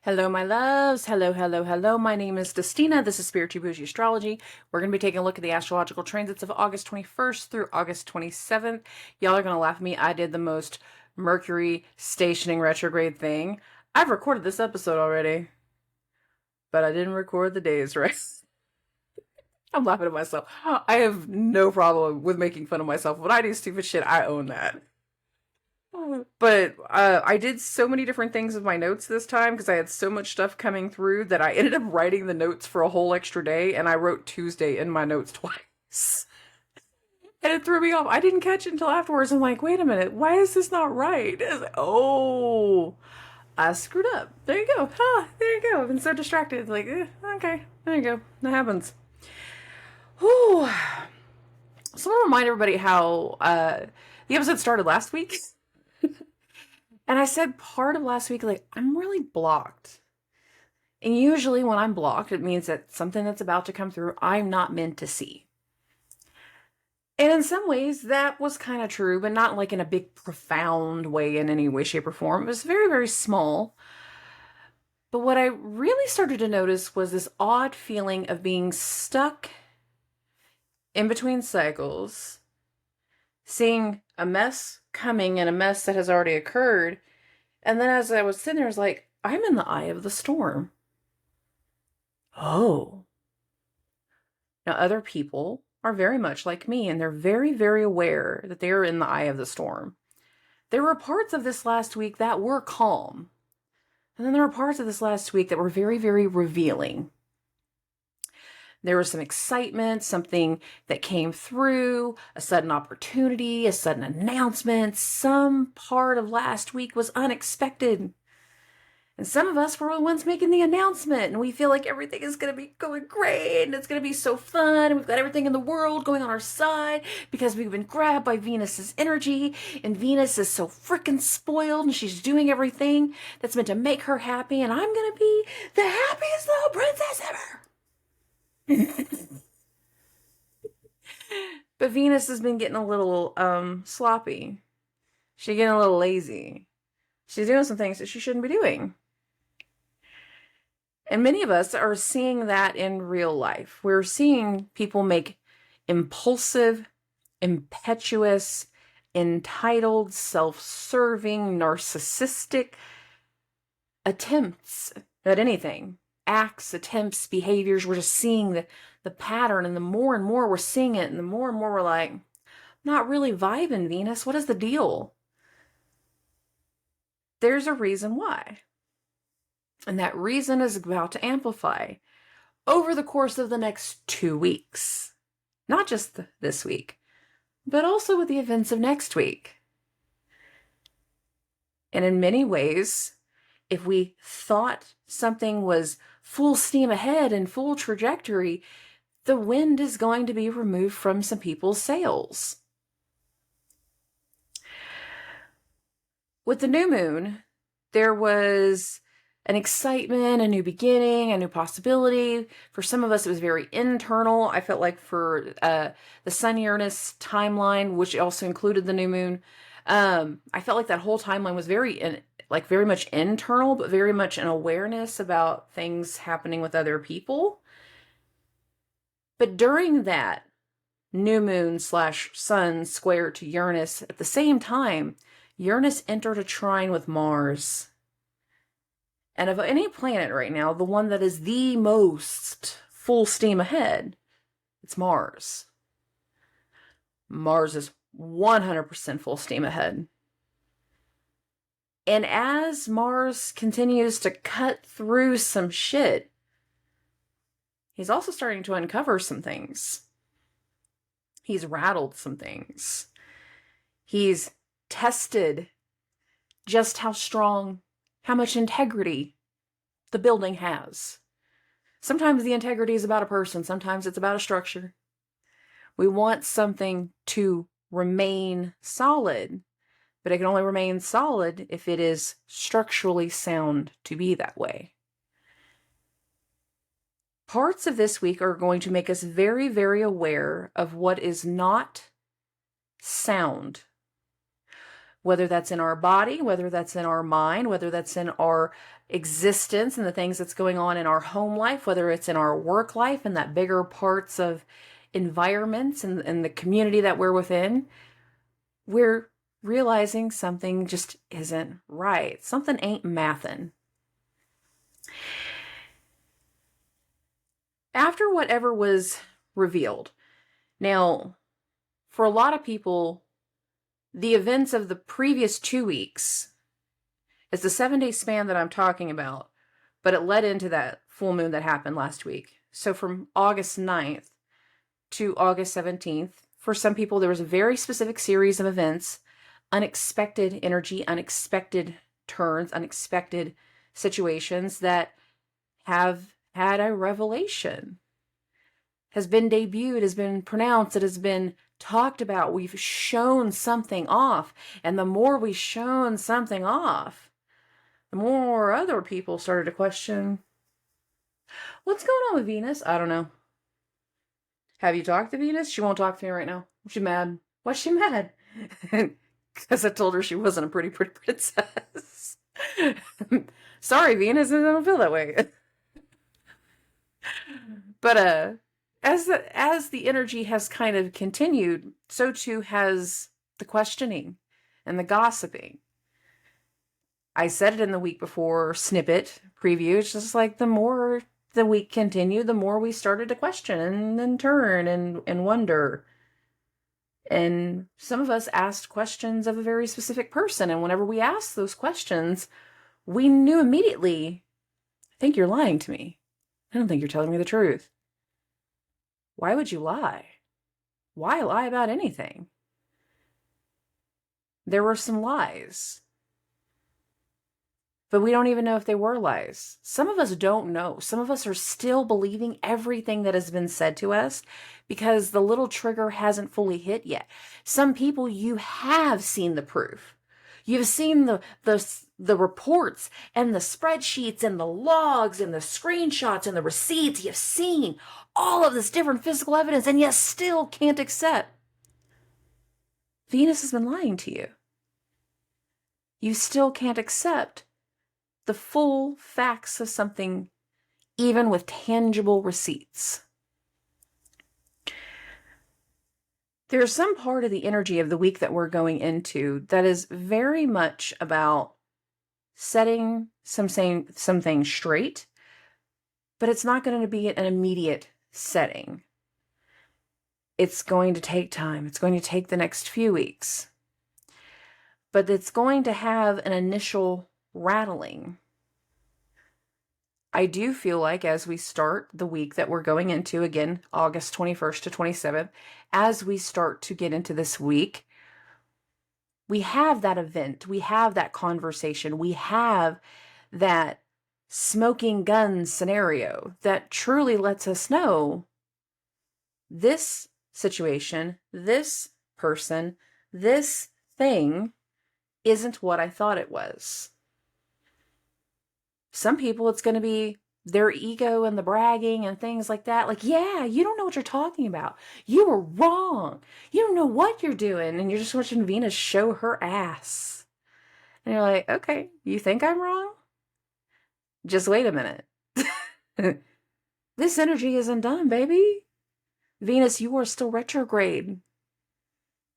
Hello, my loves. Hello, hello, hello. My name is Destina. This is Spiritual Bougie Astrology. We're going to be taking a look at the astrological transits of August 21st through August 27th. Y'all are going to laugh at me. I did the most Mercury stationing retrograde thing. I've recorded this episode already, but I didn't record the days, right? I'm laughing at myself. I have no problem with making fun of myself. When I do stupid shit, I own that. But I did so many different things with my notes this time because I had so much stuff coming through that I ended up writing the notes for a whole extra day, and I wrote Tuesday in my notes twice. And it threw me off. I didn't catch it until afterwards. I'm like, wait a minute, why is this not right? I was like, oh, I screwed up. There you go. There you go. I've been so distracted. Like, okay, there you go. That happens. Whew. So I want to remind everybody how the episode started last week. And I said part of last week, like, I'm really blocked. And usually when I'm blocked, it means that something that's about to come through, I'm not meant to see. And in some ways, that was kind of true, but not like in a big, profound way in any way, shape, or form. It was very, very small. But what I really started to notice was this odd feeling of being stuck in between cycles, seeing a mess coming and a mess that has already occurred. And then as I was sitting there, I was like, I'm in the eye of the storm. Oh. Now, other people are very much like me, and they're very, very aware that they are in the eye of the storm. There were parts of this last week that were calm. And then there were parts of this last week that were very, very revealing. There was some excitement, something that came through, a sudden opportunity, a sudden announcement. Some part of last week was unexpected. And some of us were the ones making the announcement, and we feel like everything is going to be going great, and it's going to be so fun, and we've got everything in the world going on our side because we've been grabbed by Venus's energy, and Venus is so freaking spoiled, and she's doing everything that's meant to make her happy, and I'm going to be the happiest little princess ever. But Venus has been getting a little sloppy. She's getting a little lazy. She's doing some things that she shouldn't be doing. And many of us are seeing that in real life. We're seeing people make impulsive, impetuous, entitled, self-serving, narcissistic attempts at anything. Acts, attempts, behaviors. We're just seeing the pattern, and the more and more we're seeing it, and the more we're like, not really vibing, Venus. What is the deal? There's a reason why. And that reason is about to amplify over the course of the next 2 weeks. Not just this week, but also with the events of next week. And in many ways, if we thought something was full steam ahead and full trajectory, the wind is going to be removed from some people's sails. With the new moon, there was an excitement, a new beginning, a new possibility. For some of us, it was very internal. I felt like for the Sun-Uranus timeline, which also included the new moon, I felt like that whole timeline was very much internal, but very much an awareness about things happening with other people. But during that new moon / sun square to Uranus, at the same time, Uranus entered a trine with Mars. And of any planet right now, the one that is the most full steam ahead, it's Mars. Mars is 100% full steam ahead. And as Mars continues to cut through some shit, he's also starting to uncover some things. He's rattled some things. He's tested just how strong, how much integrity the building has. Sometimes the integrity is about a person, sometimes it's about a structure. We want something to remain solid, but it can only remain solid if it is structurally sound to be that way. Parts of this week are going to make us very, very aware of what is not sound. Whether that's in our body, whether that's in our mind, whether that's in our existence and the things that's going on in our home life, whether it's in our work life and that bigger parts of environments and the community that we're within, we're realizing something just isn't right. Something ain't mathin'. After whatever was revealed, now, for a lot of people, the events of the previous 2 weeks, it's the 7-day span that I'm talking about, but it led into that full moon that happened last week. So from August 9th to August 17th, for some people, there was a very specific series of events, unexpected energy, unexpected turns, unexpected situations that have had a revelation, has been debuted, has been pronounced, it has been talked about. We've shown something off. And the more we shown something off, the more other people started to question, what's going on with Venus? I don't know. Have you talked to Venus? She won't talk to me right now. She's mad. Why's she mad? Because I told her she wasn't a pretty princess. Sorry, Venus, I don't feel that way. But as the energy has kind of continued, so too has the questioning and the gossiping. I said it in the week before snippet preview. It's just like the more the week continued, the more we started to question and turn and wonder. And some of us asked questions of a very specific person. And whenever we asked those questions, we knew immediately, I think you're lying to me. I don't think you're telling me the truth. Why would you lie? Why lie about anything? There were some lies. But we don't even know if they were lies. Some of us don't know. Some of us are still believing everything that has been said to us because the little trigger hasn't fully hit yet. Some people, you have seen the proof. You've seen the reports and the spreadsheets and the logs and the screenshots and the receipts. You've seen all of this different physical evidence and yet still can't accept. Venus has been lying to you. You still can't accept the full facts of something, even with tangible receipts. There's some part of the energy of the week that we're going into that is very much about setting some things straight, but it's not going to be an immediate setting. It's going to take time. It's going to take the next few weeks. But it's going to have an initial rattling. I do feel like as we start the week that we're going into, again, August 21st to 27th, as we start to get into this week, we have that event, we have that conversation, we have that smoking guns scenario that truly lets us know this situation, this person, this thing isn't what I thought it was. Some people, it's going to be their ego and the bragging and things like that. Like, yeah, you don't know what you're talking about. You were wrong. You don't know what you're doing. And you're just watching Venus show her ass. And you're like, okay, you think I'm wrong? Just wait a minute. This energy isn't done, baby. Venus, you are still retrograde.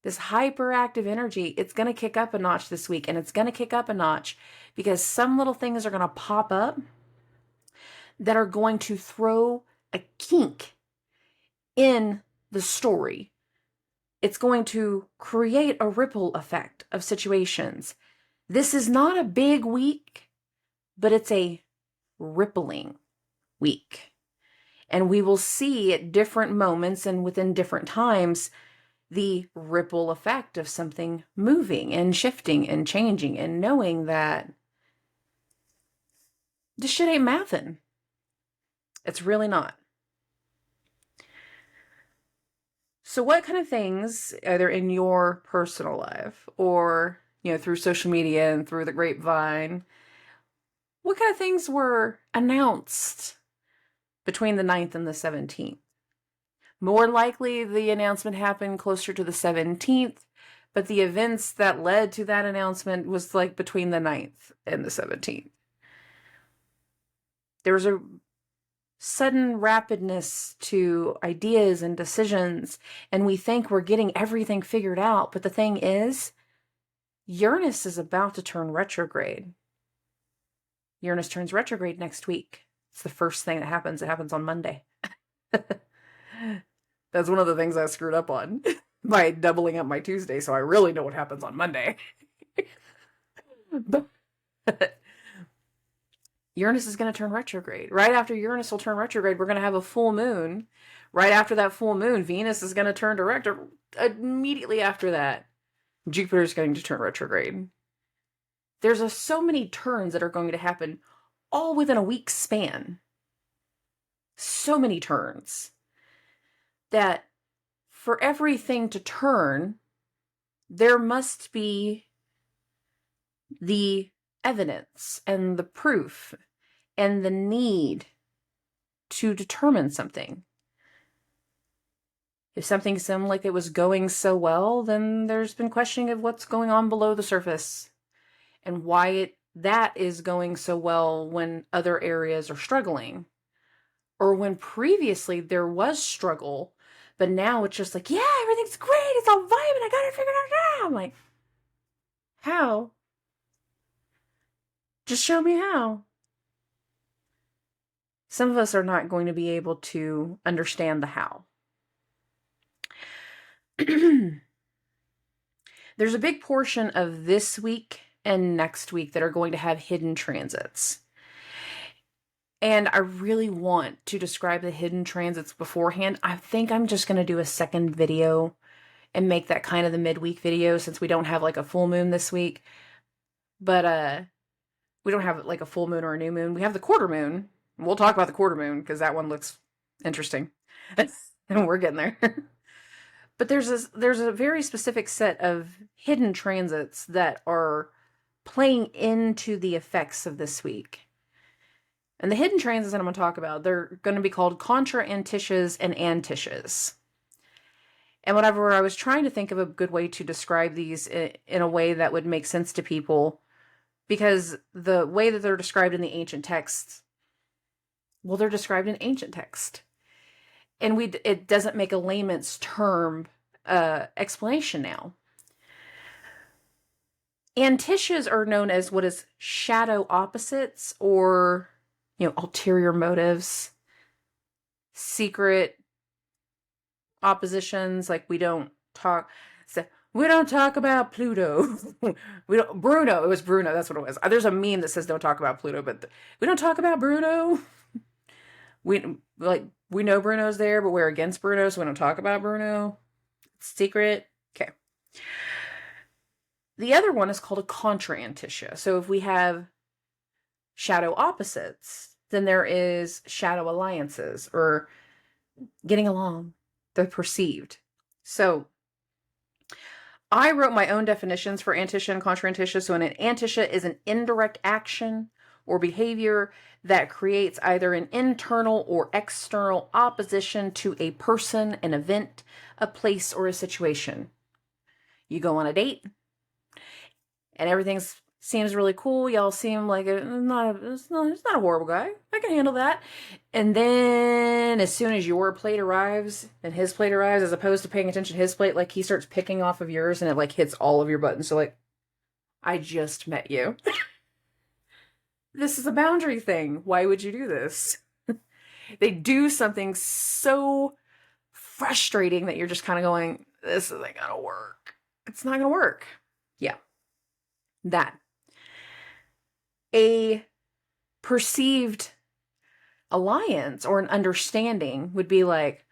This hyperactive energy, it's going to kick up a notch this week. And it's going to kick up a notch because some little things are going to pop up that are going to throw a kink in the story. It's going to create a ripple effect of situations. This is not a big week, but it's a rippling week. And we will see at different moments and within different times the ripple effect of something moving and shifting and changing and knowing that this shit ain't mathin'. It's really not. So what kind of things, either in your personal life or, through social media and through the grapevine, what kind of things were announced between the 9th and the 17th? More likely, the announcement happened closer to the 17th, but the events that led to that announcement was like between the 9th and the 17th. There's a sudden rapidness to ideas and decisions, and we think we're getting everything figured out. But the thing is, Uranus is about to turn retrograde. Uranus turns retrograde next week. It's the first thing that happens. It happens on Monday. That's one of the things I screwed up on by doubling up my Tuesday, so I really know what happens on Monday. But Uranus is going to turn retrograde. Right after Uranus will turn retrograde, we're going to have a full moon. Right after that full moon, Venus is going to turn direct. Immediately after that, Jupiter is going to turn retrograde. There's so many turns that are going to happen all within a week's span. So many turns that for everything to turn, there must be the evidence and the proof and the need to determine something. If something seemed like it was going so well, then there's been questioning of what's going on below the surface and why that is going so well when other areas are struggling. Or when previously there was struggle, but now it's just like, yeah, everything's great, it's all vibing, I got it figured out now. I'm like, how? Just show me how. Some of us are not going to be able to understand the how. There's a big portion of this week and next week that are going to have hidden transits. And I really want to describe the hidden transits beforehand. I think I'm just going to do a second video and make that kind of the midweek video since we don't have like a full moon this week. But we don't have like a full moon or a new moon. We have the quarter moon. We'll talk about the quarter moon because that one looks interesting. And we're getting there. But there's a very specific set of hidden transits that are playing into the effects of this week. And the hidden transits that I'm going to talk about, they're going to be called Contra-Anticias and Anticias. And whatever, I was trying to think of a good way to describe these in a way that would make sense to people, because the way that they're described in the ancient texts, well, they're described in ancient text. And it doesn't make a layman's term explanation now. Anticias are known as what is shadow opposites, or ulterior motives, secret oppositions. Like we don't talk about Pluto. Bruno. It was Bruno. That's what it was. There's a meme that says don't talk about Pluto, but we don't talk about Bruno. We know Bruno's there, but we're against Bruno, so we don't talk about Bruno. It's secret. Okay. The other one is called a Contra-Antiscia. So if we have shadow opposites, then there is shadow alliances, or getting along. They're perceived. So I wrote my own definitions for Antiscia and Contra-Antiscia. So an Antiscia is an indirect action or behavior that creates either an internal or external opposition to a person, an event, a place, or a situation. You go on a date, and everything seems really cool. Y'all seem like it's not a horrible guy. I can handle that. And then as soon as your plate arrives and his plate arrives, as opposed to paying attention to his plate, like he starts picking off of yours and it like hits all of your buttons. So like, I just met you. This is a boundary thing. Why would you do this? They do something so frustrating that you're just kind of going, this isn't gonna work. It's not gonna work. Yeah. That. A perceived alliance or an understanding would be like,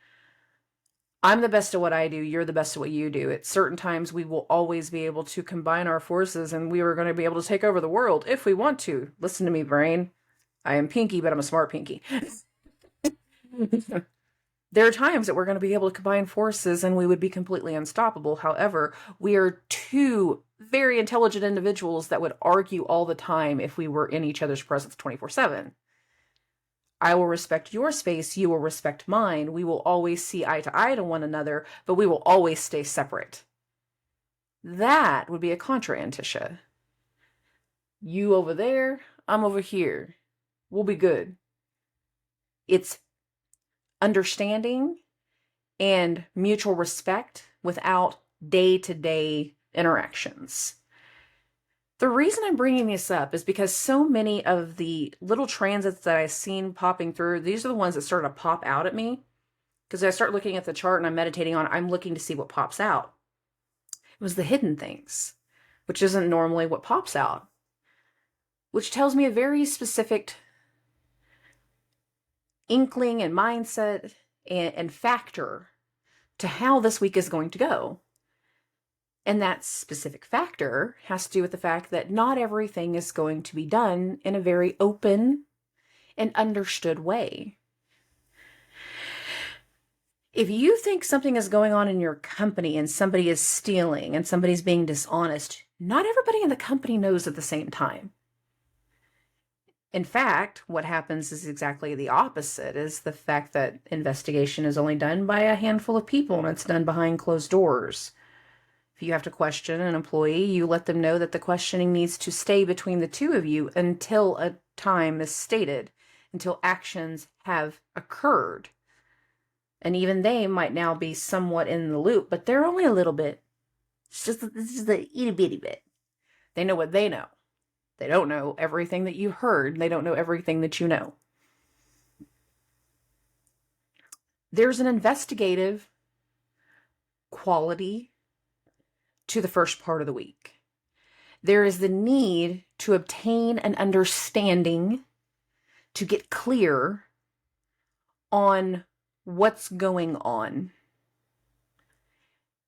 I'm the best at what I do, you're the best at what you do. At certain times, we will always be able to combine our forces, and we are going to be able to take over the world if we want to. Listen to me, brain. I am Pinky, but I'm a smart Pinky. There are times that we're going to be able to combine forces and we would be completely unstoppable. However, we are two very intelligent individuals that would argue all the time if we were in each other's presence 24/7. I will respect your space, you will respect mine. We will always see eye to eye to one another, but we will always stay separate. That would be a Contra-Antiscia. You over there, I'm over here. We'll be good. It's understanding and mutual respect without day-to-day interactions. The reason I'm bringing this up is because so many of the little transits that I've seen popping through, these are the ones that started to pop out at me. Because I start looking at the chart and I'm meditating on it, I'm looking to see what pops out. It was the hidden things, which isn't normally what pops out, which tells me a very specific inkling and mindset and factor to how this week is going to go. And that specific factor has to do with the fact that not everything is going to be done in a very open and understood way. If you think something is going on in your company and somebody is stealing and somebody's being dishonest, not everybody in the company knows at the same time. In fact, what happens is exactly the opposite, is the fact that investigation is only done by a handful of people and it's done behind closed doors. If you have to question an employee, you let them know that the questioning needs to stay between the two of you until a time is stated, until actions have occurred. And even they might now be somewhat in the loop, but they're only a little bit. It's just a itty bitty bit. They know what they know. They don't know everything that you heard. They don't know everything that you know. There's an investigative quality to the first part of the week. There is the need to obtain an understanding, to get clear on what's going on.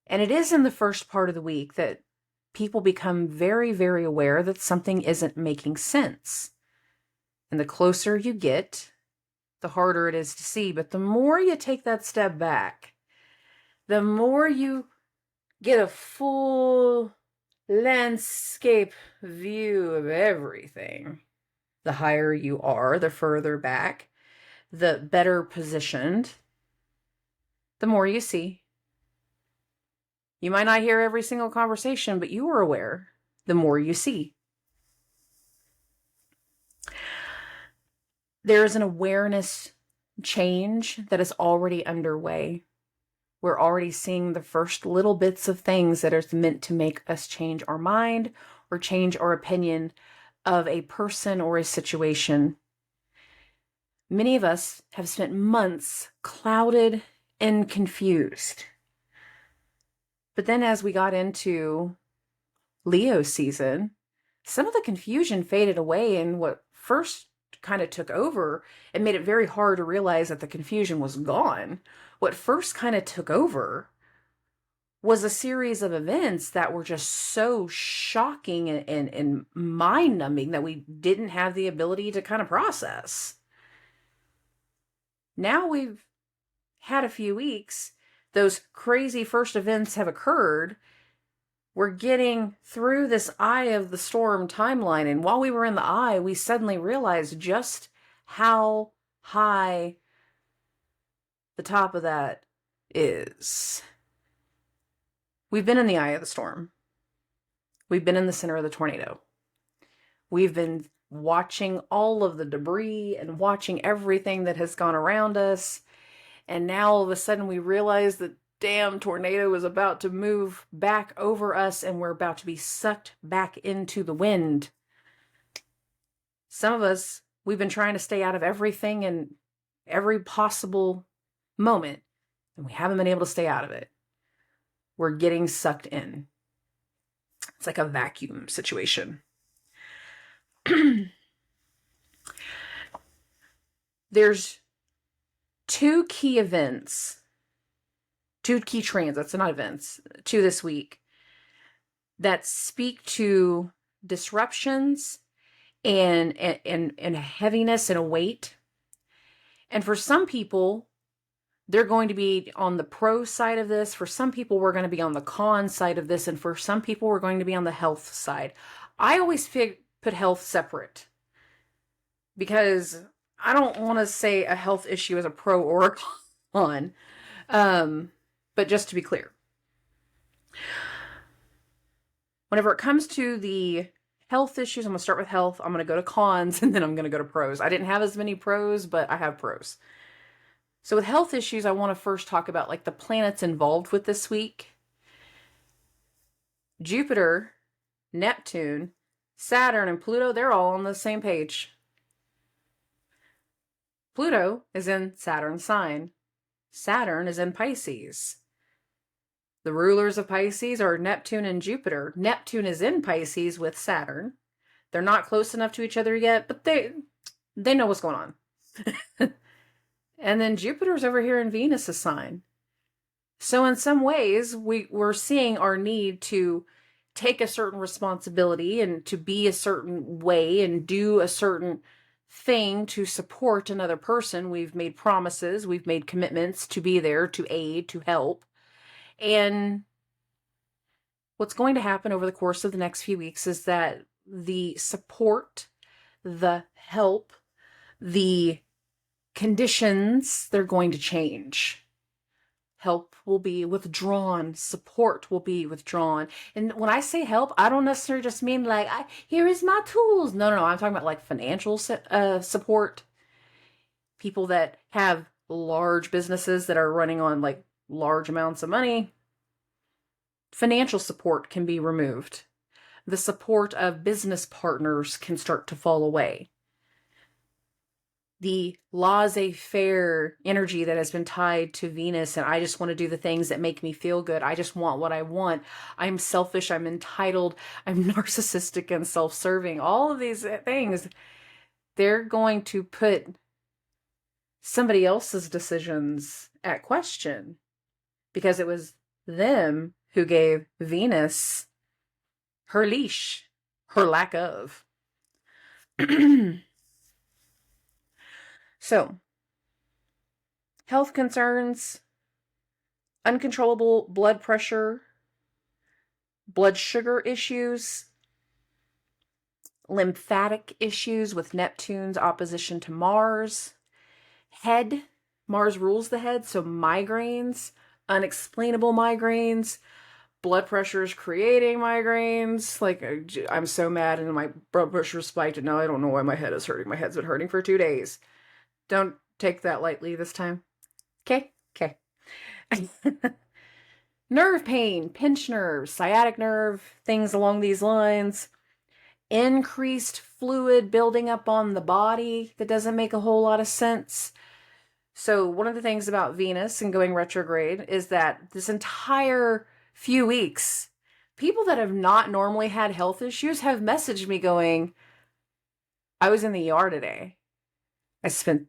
And it is in the first part of the week that people become very, very aware that something isn't making sense. And the closer you get, the harder it is to see. But the more you take that step back, the more you get a full landscape view of everything. The higher you are, the further back, the better positioned, the more you see. You might not hear every single conversation, but you are aware the more you see. There is an awareness change that is already underway. We're already seeing the first little bits of things that are meant to make us change our mind or change our opinion of a person or a situation. Many of us have spent months clouded and confused. But then as we got into Leo season, some of the confusion faded away, and what first kind of took over and made it very hard to realize that the confusion was gone. What first kind of took over was a series of events that were just so shocking and mind-numbing that we didn't have the ability to kind of process. Now we've had a few weeks, those crazy first events have occurred. We're getting through this eye of the storm timeline. And while we were in the eye, we suddenly realized just how high the top of that is. We've been in the eye of the storm. We've been in the center of the tornado. We've been watching all of the debris and watching everything that has gone around us. And now all of a sudden we realize that damn tornado is about to move back over us and we're about to be sucked back into the wind. Some of us, we've been trying to stay out of everything and every possible moment, and we haven't been able to stay out of it. We're getting sucked in. It's like a vacuum situation. There's two key transits, not events, to this week that speak to disruptions and a heaviness and a weight. And for some people, they're going to be on the pro side of this. For some people, we're going to be on the con side of this. And for some people, we're going to be on the health side. I always put health separate because I don't want to say a health issue is a pro or a con. But just to be clear, whenever it comes to the Health issues, I'm going to start with health. I'm going to go to cons, and then I'm going to go to pros. I didn't have as many pros, but I have pros. So with health issues, I want to first talk about like the planets involved with this week. Jupiter, Neptune, Saturn, and Pluto, they're all on the same page. Pluto is in Saturn's sign. Saturn is in Pisces. The rulers of Pisces are Neptune and Jupiter. Neptune is in Pisces with Saturn. They're not close enough to each other yet, but they know what's going on. And then Jupiter's over here in Venus' sign. So in some ways, we're seeing our need to take a certain responsibility and to be a certain way and do a certain thing to support another person. We've made promises, we've made commitments to be there, to aid, to help. And what's going to happen over the course of the next few weeks is that the support, the help, the conditions, they're going to change. Help will be withdrawn. Support will be withdrawn. And when I say help, I don't necessarily just mean like, here is my tools. No. I'm talking about like financial support. People that have large businesses that are running on like large amounts of money. Financial support can be removed. The support of business partners can start to fall away. The laissez-faire energy that has been tied to Venus, and I just want to do the things that make me feel good. I just want what I want. I'm selfish. I'm entitled. I'm narcissistic and self-serving. All of these things, they're going to put somebody else's decisions at question because it was them who gave Venus her leash, her lack of. So, health concerns, uncontrollable blood pressure, blood sugar issues, lymphatic issues with Neptune's opposition to Mars, head, Mars rules the head, so migraines, unexplainable migraines, blood pressure is creating migraines. Like, I'm so mad and my blood pressure spiked and now I don't know why my head is hurting. My head's been hurting for 2 days. Don't take that lightly this time. Okay? Nerve pain, pinched nerves, sciatic nerve, things along these lines. Increased fluid building up on the body that doesn't make a whole lot of sense. So one of the things about Venus and going retrograde is that this entire few weeks, people that have not normally had health issues have messaged me going, I was in the ER today. I spent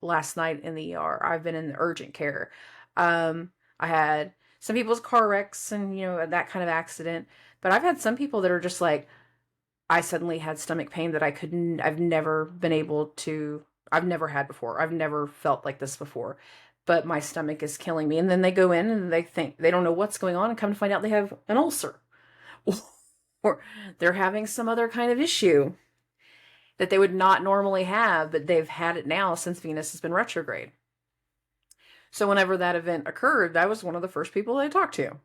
last night in the ER. I've been in the urgent care. I had some people's car wrecks and, that kind of accident. But I've had some people that are just like, I suddenly had stomach pain that I've never had before. I've never felt like this before. But my stomach is killing me. And then they go in and they think they don't know what's going on and come to find out they have an ulcer. Or they're having some other kind of issue that they would not normally have, but they've had it now since Venus has been retrograde. So whenever that event occurred, I was one of the first people I talked to.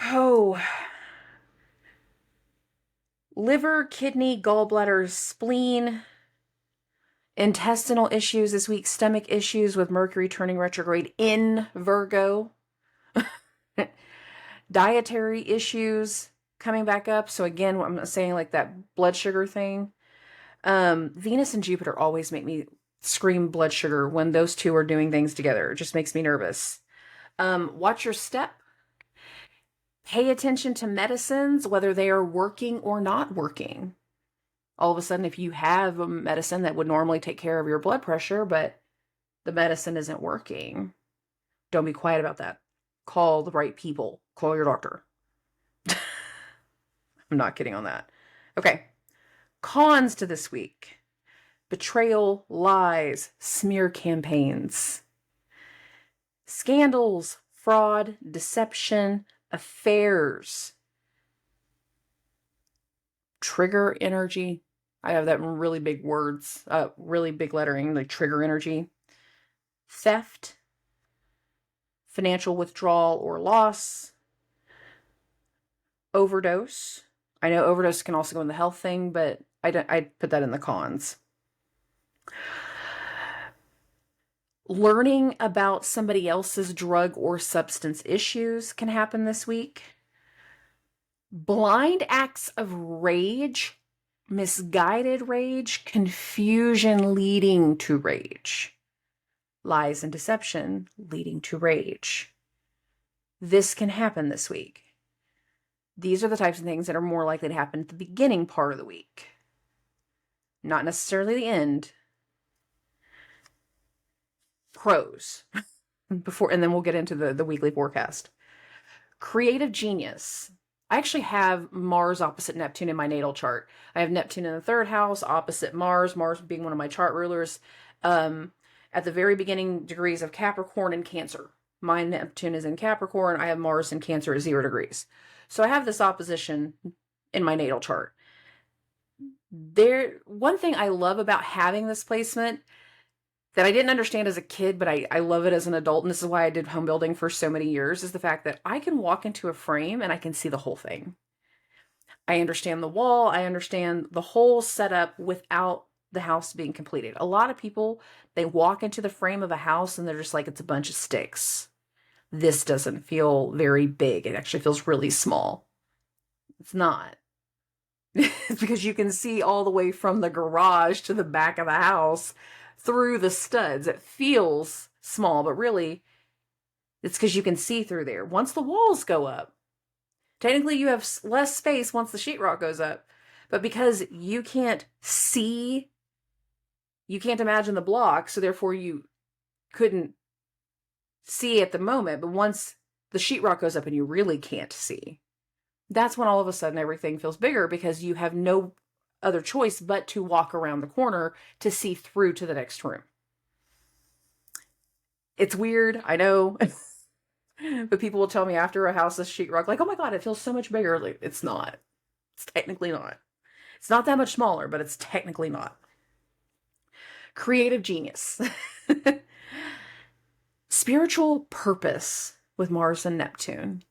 Oh. Liver, kidney, gallbladder, spleen, intestinal issues this week, stomach issues with Mercury turning retrograde in Virgo. Dietary issues coming back up. So again, I'm not saying like that blood sugar thing. Venus and Jupiter always make me scream blood sugar when those two are doing things together. It just makes me nervous. Watch your step. Pay attention to medicines, whether they are working or not working. All of a sudden, if you have a medicine that would normally take care of your blood pressure, but the medicine isn't working, don't be quiet about that. Call the right people. Call your doctor. I'm not kidding on that. Okay. Cons to this week. Betrayal, lies, smear campaigns. Scandals, fraud, deception, affairs. Trigger energy. I have that in really big words, really big lettering, like trigger energy. Theft, financial withdrawal or loss. Overdose, I know overdose can also go in the health thing, but I put that in the cons. Learning about somebody else's drug or substance issues can happen this week. Blind acts of rage, misguided rage, confusion leading to rage, lies and deception leading to rage. This can happen this week. These are the types of things that are more likely to happen at the beginning part of the week, not necessarily the end. Pros before, and then we'll get into the weekly forecast. Creative genius. I actually have Mars opposite Neptune in my natal chart. I have Neptune in the 3rd house opposite Mars, Mars being one of my chart rulers, at the very beginning degrees of Capricorn and Cancer. My Neptune is in Capricorn. I have Mars in Cancer at 0 degrees. So I have this opposition in my natal chart. One thing I love about having this placement that I didn't understand as a kid, but I love it as an adult, and this is why I did home building for so many years, is the fact that I can walk into a frame and I can see the whole thing. I understand the wall, I understand the whole setup without the house being completed. A lot of people, they walk into the frame of a house and they're just like, it's a bunch of sticks. This doesn't feel very big. It actually feels really small. It's not. It's because you can see all the way from the garage to the back of the house through the studs. It feels small, but really it's because you can see through there. Once the walls go up, technically you have less space once the sheetrock goes up, but because you can't see, you can't imagine the block, so therefore you couldn't see at the moment, but once the sheetrock goes up and you really can't see, that's when all of a sudden everything feels bigger, because you have no other choice but to walk around the corner to see through to the next room. It's weird, I know. But people will tell me after a house is sheetrock, like, oh my God, it feels so much bigger. Like, it's not. It's technically not. It's not that much smaller, but it's technically not. Creative genius. Spiritual purpose with Mars and Neptune.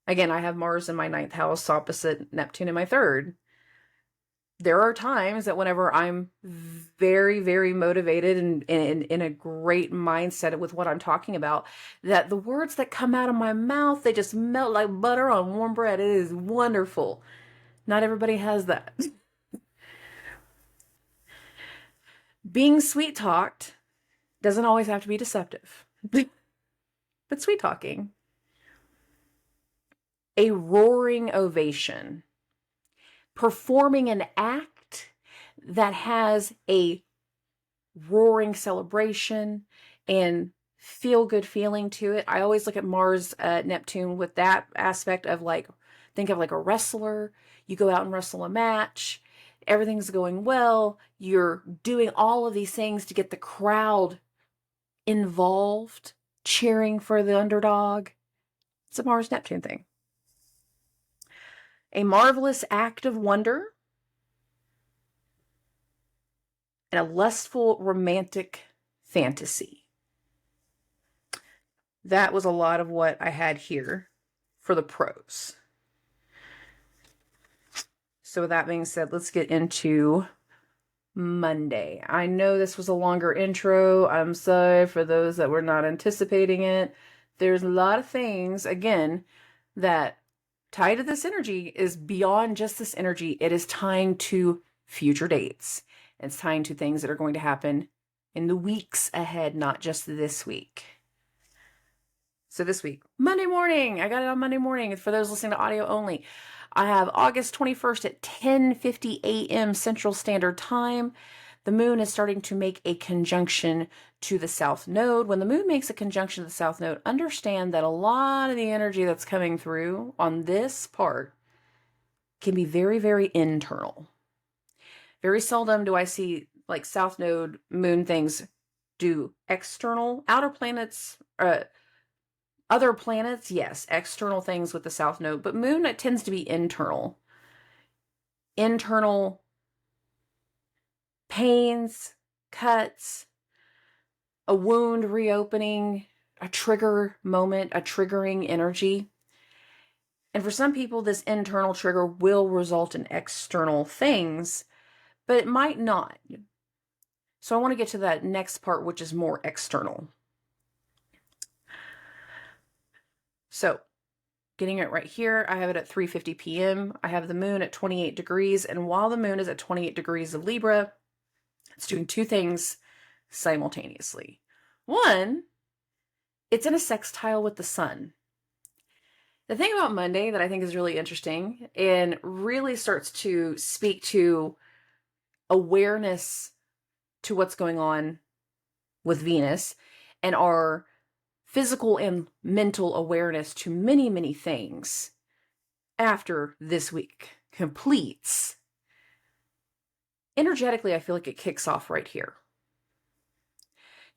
Again, I have Mars in my 9th house opposite Neptune in my 3rd. There are times that whenever I'm very, very motivated and in a great mindset with what I'm talking about, that the words that come out of my mouth, they just melt like butter on warm bread. It is wonderful. Not everybody has that. Being sweet-talked doesn't always have to be deceptive, but sweet-talking. A roaring ovation. Performing an act that has a roaring celebration and feel-good feeling to it. I always look at Mars, Neptune with that aspect of, like, think of like a wrestler. You go out and wrestle a match. Everything's going well. You're doing all of these things to get the crowd involved, cheering for the underdog. It's a Mars-Neptune thing. A marvelous act of wonder, and a lustful romantic fantasy. That was a lot of what I had here for the pros. So with that being said, let's get into Monday. I know this was a longer intro. I'm sorry for those that were not anticipating it. There's a lot of things, again, that tie to this energy is beyond just this energy. It is tying to future dates. It's tying to things that are going to happen in the weeks ahead, not just this week. So this week, Monday morning, I got it on Monday morning. For those listening to audio only, I have August 21st at 10:50 a.m. Central Standard Time. The moon is starting to make a conjunction to the South Node. When the moon makes a conjunction to the South Node, understand that a lot of the energy that's coming through on this part can be very, very internal. Very seldom do I see like South Node moon things do external. Outer planets, other planets, yes, external things with the South Node, but moon, it tends to be internal. Internal pains, cuts, a wound reopening, a trigger moment, a triggering energy. And for some people, this internal trigger will result in external things, but it might not. So I want to get to that next part, which is more external. So getting it right here, I have it at 3:50 p.m. I have the moon at 28 degrees. And while the moon is at 28 degrees of Libra, it's doing two things simultaneously. One, it's in a sextile with the sun. The thing about Monday that I think is really interesting and really starts to speak to awareness to what's going on with Venus and our physical and mental awareness to many, many things after this week completes. Energetically, I feel like it kicks off right here.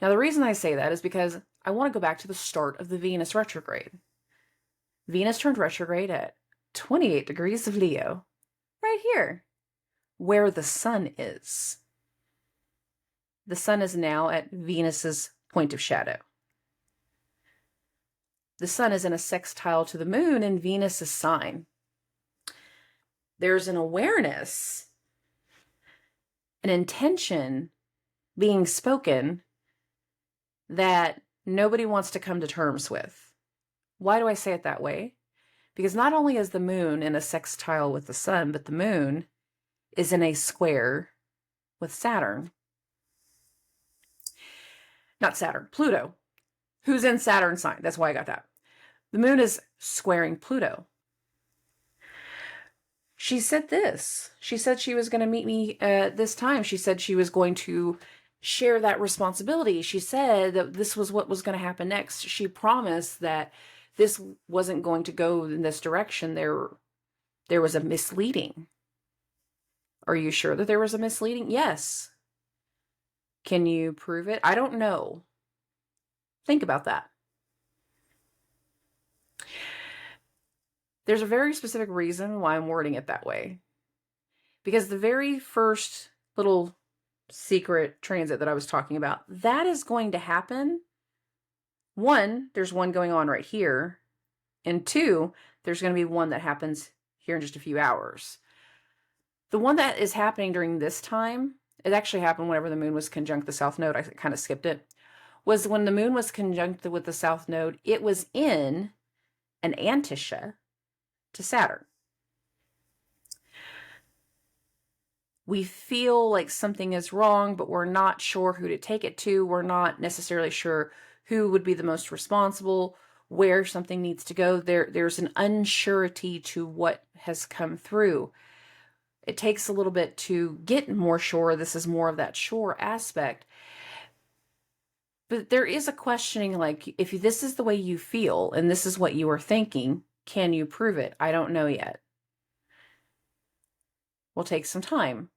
Now, the reason I say that is because I want to go back to the start of the Venus retrograde. Venus turned retrograde at 28 degrees of Leo, right here, where the sun is. The sun is now at Venus's point of shadow. The sun is in a sextile to the moon in Venus's sign. There's an awareness, an intention being spoken that nobody wants to come to terms with. Why do I say it that way? Because not only is the moon in a sextile with the sun, but the moon is in a square with Saturn. Not Saturn, Pluto, who's in Saturn's sign. That's why I got that. The moon is squaring Pluto. She said this. She said she was going to meet me this time. She said she was going to share that responsibility. She said that this was what was going to happen next. She promised that this wasn't going to go in this direction. There was a misleading. Are you sure that there was a misleading? Yes. Can you prove it? I don't know. Think about that. There's a very specific reason why I'm wording it that way. Because the very first little secret transit that I was talking about, that is going to happen. One, there's one going on right here. And two, there's going to be one that happens here in just a few hours. The one that is happening during this time, it actually happened whenever the moon was conjunct the south node. I kind of skipped it. Was when the moon was conjunct with the south node, it was in an Antiscia to Saturn. We feel like something is wrong, but we're not sure who to take it to. We're not necessarily sure who would be the most responsible, where something needs to go. There's an unsurety to what has come through. It takes a little bit to get more sure. This is more of that sure aspect. But there is a questioning, like, if this is the way you feel and this is what you are thinking, can you prove it? I don't know yet. Will take some time.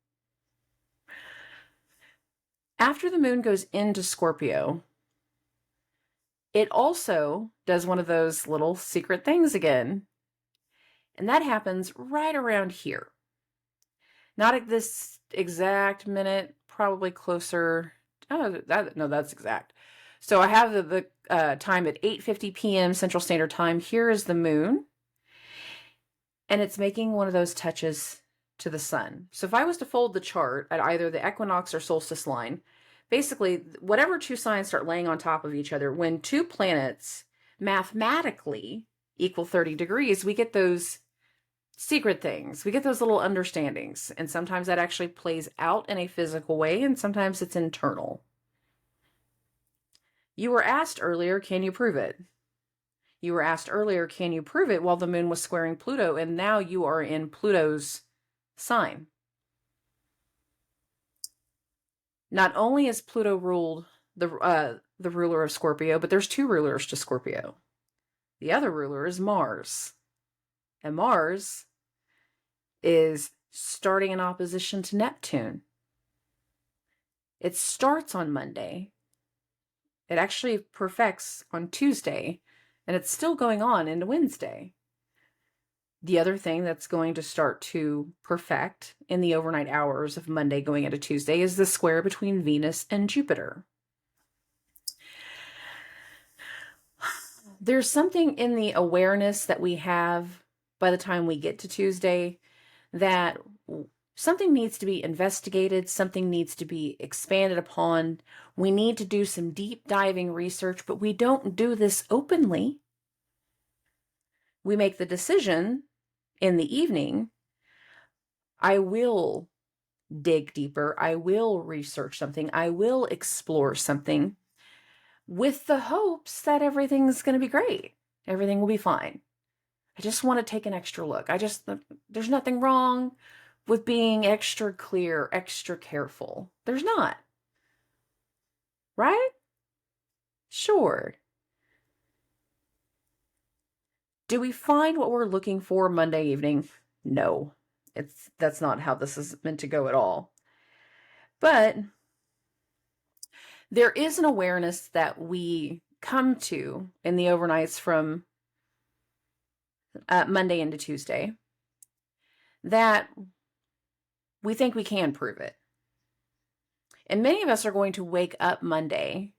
After the moon goes into Scorpio, it also does one of those little secret things again. And that happens right around here. Not at this exact minute, probably closer. Oh, that's exact. So I have the time at 8:50 p.m. Central Standard Time. Here is the moon. And it's making one of those touches to the sun. So if I was to fold the chart at either the equinox or solstice line, basically whatever two signs start laying on top of each other, when two planets mathematically equal 30 degrees, we get those secret things. We get those little understandings. And sometimes that actually plays out in a physical way, and sometimes it's internal. You were asked earlier, can you prove it? You were asked earlier, can you prove it, while the moon was squaring Pluto, and now you are in Pluto's sign. Not only is Pluto ruled the ruler of Scorpio, but there's two rulers to Scorpio. The other ruler is Mars. And Mars is starting in opposition to Neptune. It starts on Monday. It actually perfects on Tuesday, and it's still going on into Wednesday. The other thing that's going to start to perfect in the overnight hours of Monday going into Tuesday is the square between Venus and Jupiter. There's something in the awareness that we have by the time we get to Tuesday that something needs to be investigated, something needs to be expanded upon. We need to do some deep diving research, but we don't do this openly. We make the decision in the evening, I will dig deeper, I will research something, I will explore something with the hopes that everything's going to be great. Everything will be fine. I just want to take an extra look. There's nothing wrong with being extra clear, extra careful. There's not. Right? Sure. Do we find what we're looking for Monday evening? No. That's not how this is meant to go at all. But there is an awareness that we come to in the overnights from Monday into Tuesday that we think we can prove it. And many of us are going to wake up Monday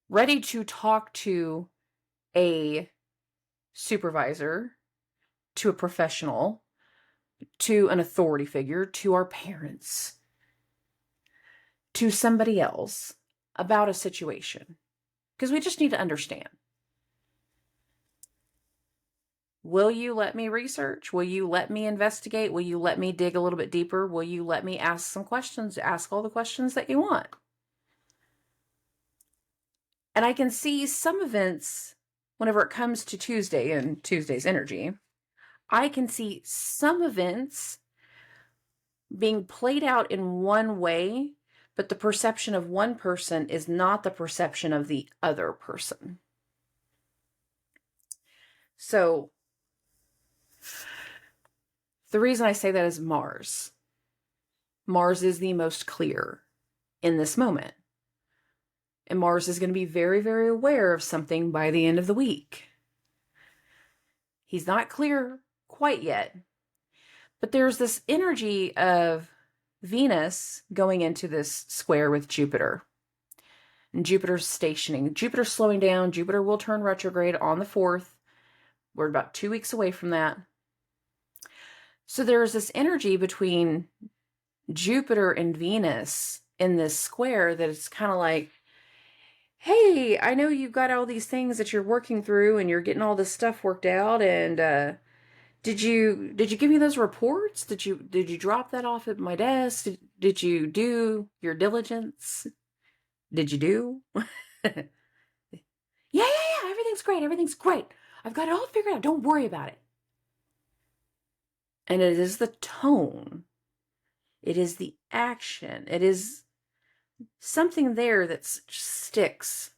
ready to talk to a supervisor, to a professional, to an authority figure, to our parents, to somebody else about a situation. Because we just need to understand. Will you let me research? Will you let me investigate? Will you let me dig a little bit deeper? Will you let me ask some questions? Ask all the questions that you want. And I can see some events, whenever it comes to Tuesday and Tuesday's energy, I can see some events being played out in one way, but the perception of one person is not the perception of the other person. So the reason I say that is Mars. Mars is the most clear in this moment. And Mars is going to be very, very aware of something by the end of the week. He's not clear quite yet, but there's this energy of Venus going into this square with Jupiter. And Jupiter's stationing. Jupiter's slowing down. Jupiter will turn retrograde on the 4th. We're about 2 weeks away from that. So there's this energy between Jupiter and Venus in this square that it's kind of like, hey, I know you've got all these things that you're working through and you're getting all this stuff worked out, and did you give me those reports? Did you drop that off at my desk? Did you do your diligence? Did you do? Yeah, everything's great. Everything's great. I've got it all figured out. Don't worry about it. And it is the tone. It is the action. It is something there that sticks.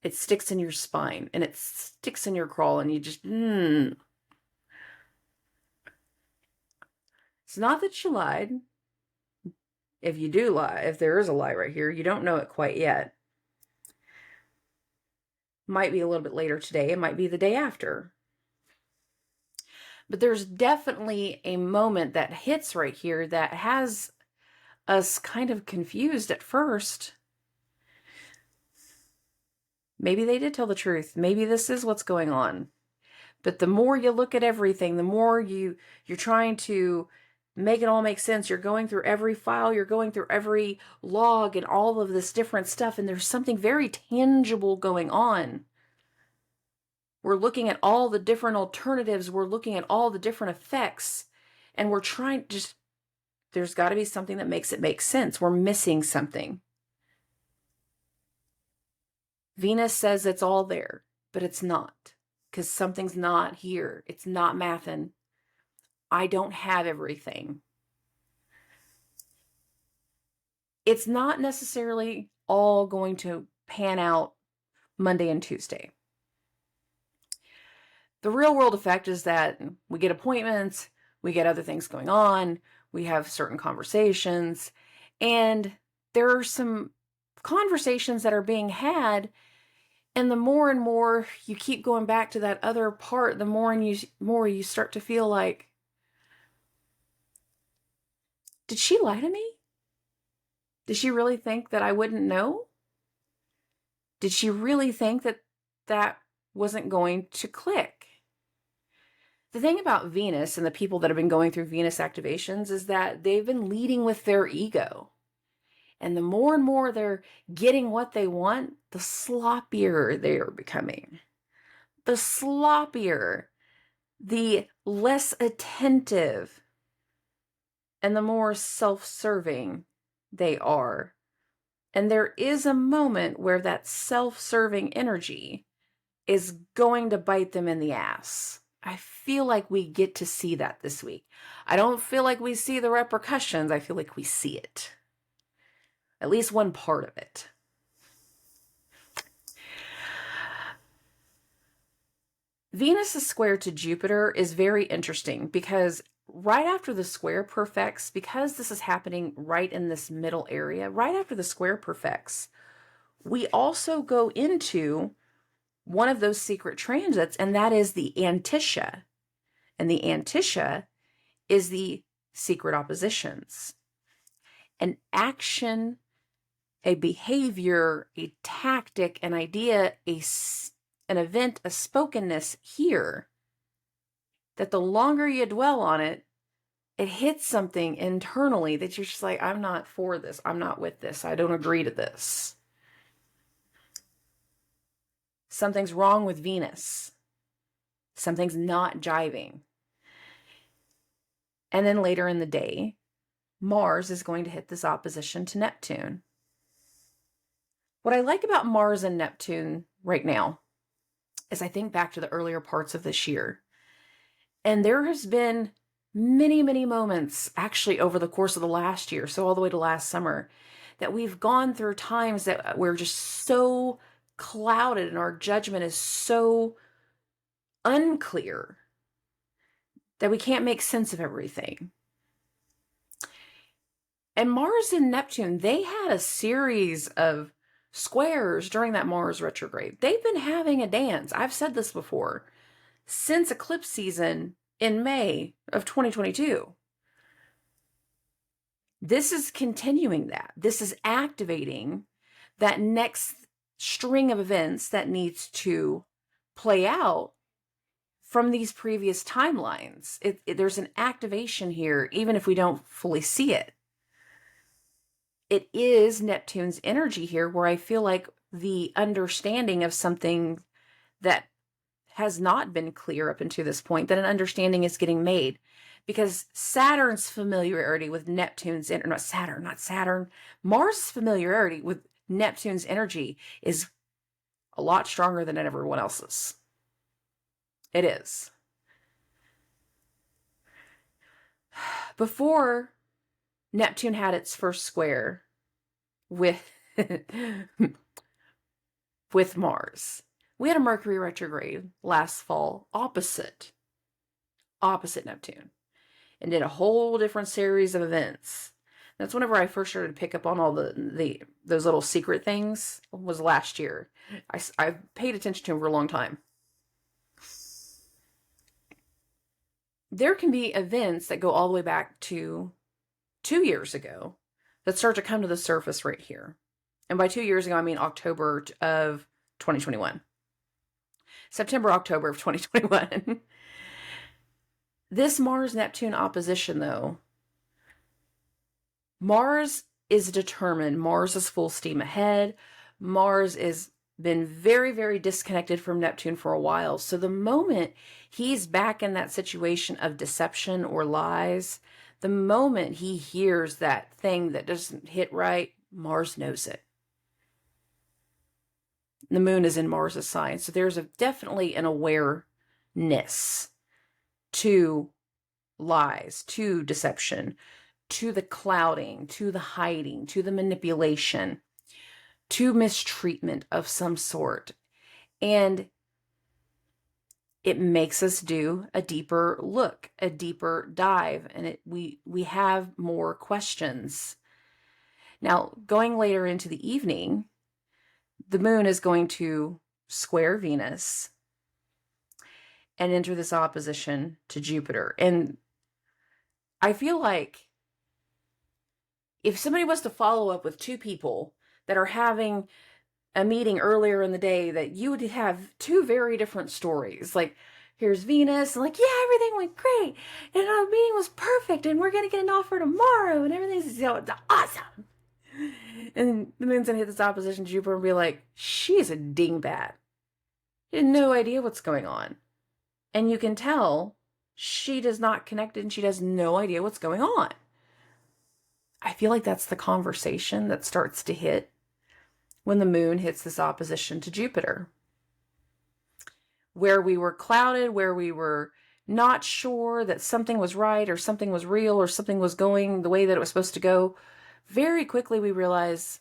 It sticks in your spine and it sticks in your crawl and you just, It's not that you lied. If you do lie, if there is a lie right here, you don't know it quite yet. Might be a little bit later today. It might be the day after. But there's definitely a moment that hits right here that has us kind of confused at first. Maybe they did tell the truth. Maybe this is what's going on. But the more you look at everything, the more you're trying to make it all make sense. You're going through every file, you're going through every log and all of this different stuff, and there's something very tangible going on. We're looking at all the different alternatives. We're looking at all the different effects, and we're trying there's got to be something that makes it make sense. We're missing something. Venus says it's all there, but it's not, because something's not here. It's not mathin'. I don't have everything. It's not necessarily all going to pan out Monday and Tuesday. The real world effect is that we get appointments, we get other things going on, we have certain conversations, and there are some conversations that are being had, and the more and more you keep going back to that other part, the more you start to feel like, did she lie to me? Did she really think that I wouldn't know? Did she really think that wasn't going to click? The thing about Venus and the people that have been going through Venus activations is that they've been leading with their ego. And the more and more they're getting what they want, the sloppier they are becoming. The sloppier, the less attentive, and the more self-serving they are. And there is a moment where that self-serving energy is going to bite them in the ass. I feel like we get to see that this week. I don't feel like we see the repercussions. I feel like we see it. At least one part of it. Venus' square to Jupiter is very interesting because right after the square perfects, because this is happening right in this middle area, right after the square perfects, we also go into one of those secret transits, and that is the Antiscia. And the Antiscia is the secret oppositions. An action, a behavior, a tactic, an idea, an event, a spokenness here, that the longer you dwell on it, it hits something internally that you're just like, I'm not for this. I'm not with this. I don't agree to this. Something's wrong with Venus. Something's not jiving. And then later in the day, Mars is going to hit this opposition to Neptune. What I like about Mars and Neptune right now is I think back to the earlier parts of this year. And there has been many, many moments actually over the course of the last year, so all the way to last summer, that we've gone through times that we're just so clouded and our judgment is so unclear that we can't make sense of everything. And Mars and Neptune, they had a series of squares during that Mars retrograde. They've been having a dance. I've said this before. Since eclipse season in May of 2022. This is continuing that. This is activating that next string of events that needs to play out from these previous timelines. There's an activation here, even if we don't fully see it. It is Neptune's energy here where I feel like the understanding of something that has not been clear up until this point, that an understanding is getting made. Because Saturn's familiarity with Neptune's, not Saturn, Mars' familiarity with Neptune's energy is a lot stronger than everyone else's. It is. Before Neptune had its first square with, with Mars, we had a Mercury retrograde last fall opposite Neptune, and did a whole different series of events. That's whenever I first started to pick up on all those little secret things, was last year. I paid attention to them for a long time. There can be events that go all the way back to 2 years ago that start to come to the surface right here. And by 2 years ago, I mean October of 2021. September, October of 2021. This Mars-Neptune opposition, though, Mars is determined. Mars is full steam ahead. Mars has been very, very disconnected from Neptune for a while. So the moment he's back in that situation of deception or lies, the moment he hears that thing that doesn't hit right, Mars knows it. The moon is in Mars' sign. So there's definitely an awareness to lies, to deception, to the clouding, to the hiding, to the manipulation, to mistreatment of some sort. And it makes us do a deeper look, a deeper dive, and we have more questions. Now, going later into the evening, the moon is going to square Venus and enter this opposition to Jupiter. And I feel like if somebody was to follow up with two people that are having a meeting earlier in the day, that you would have two very different stories. Like here's Venus, and like, yeah, everything went great, and our meeting was perfect, and we're gonna get an offer tomorrow, and everything's it's awesome. And the moon's gonna hit this opposition to Jupiter and be like, she's a dingbat. She has no idea what's going on. And you can tell she does not connect it and she has no idea what's going on. I feel like that's the conversation that starts to hit when the moon hits this opposition to Jupiter. Where we were clouded, where we were not sure that something was right or something was real or something was going the way that it was supposed to go, very quickly we realize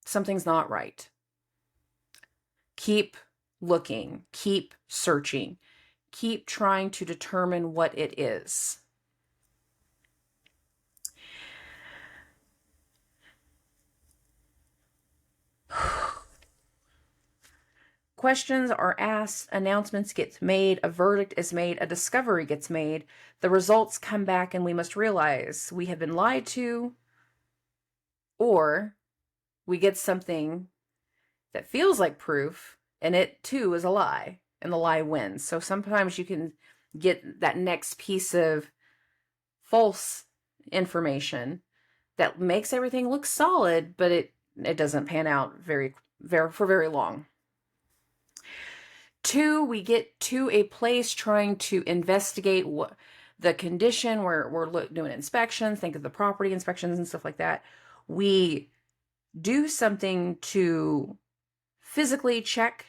something's not right. Keep looking, keep searching, keep trying to determine what it is. Questions are asked, announcements get made, a verdict is made, a discovery gets made, the results come back, and we must realize we have been lied to, or we get something that feels like proof, and it too is a lie, and the lie wins. So sometimes you can get that next piece of false information that makes everything look solid, but it doesn't pan out for very long. 2, we get to a place trying to investigate what the condition where we're doing inspections, think of the property inspections and stuff like that. We do something to physically check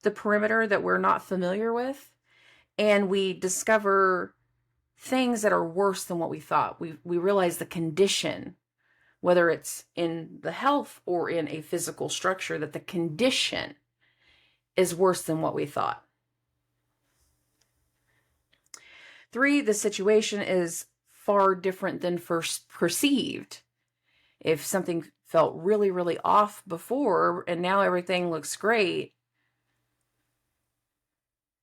the perimeter that we're not familiar with, and we discover things that are worse than what we thought. We realize the condition, whether it's in the health or in a physical structure, that the condition is worse than what we thought. 3, the situation is far different than first perceived. If something felt really, really off before and now everything looks great,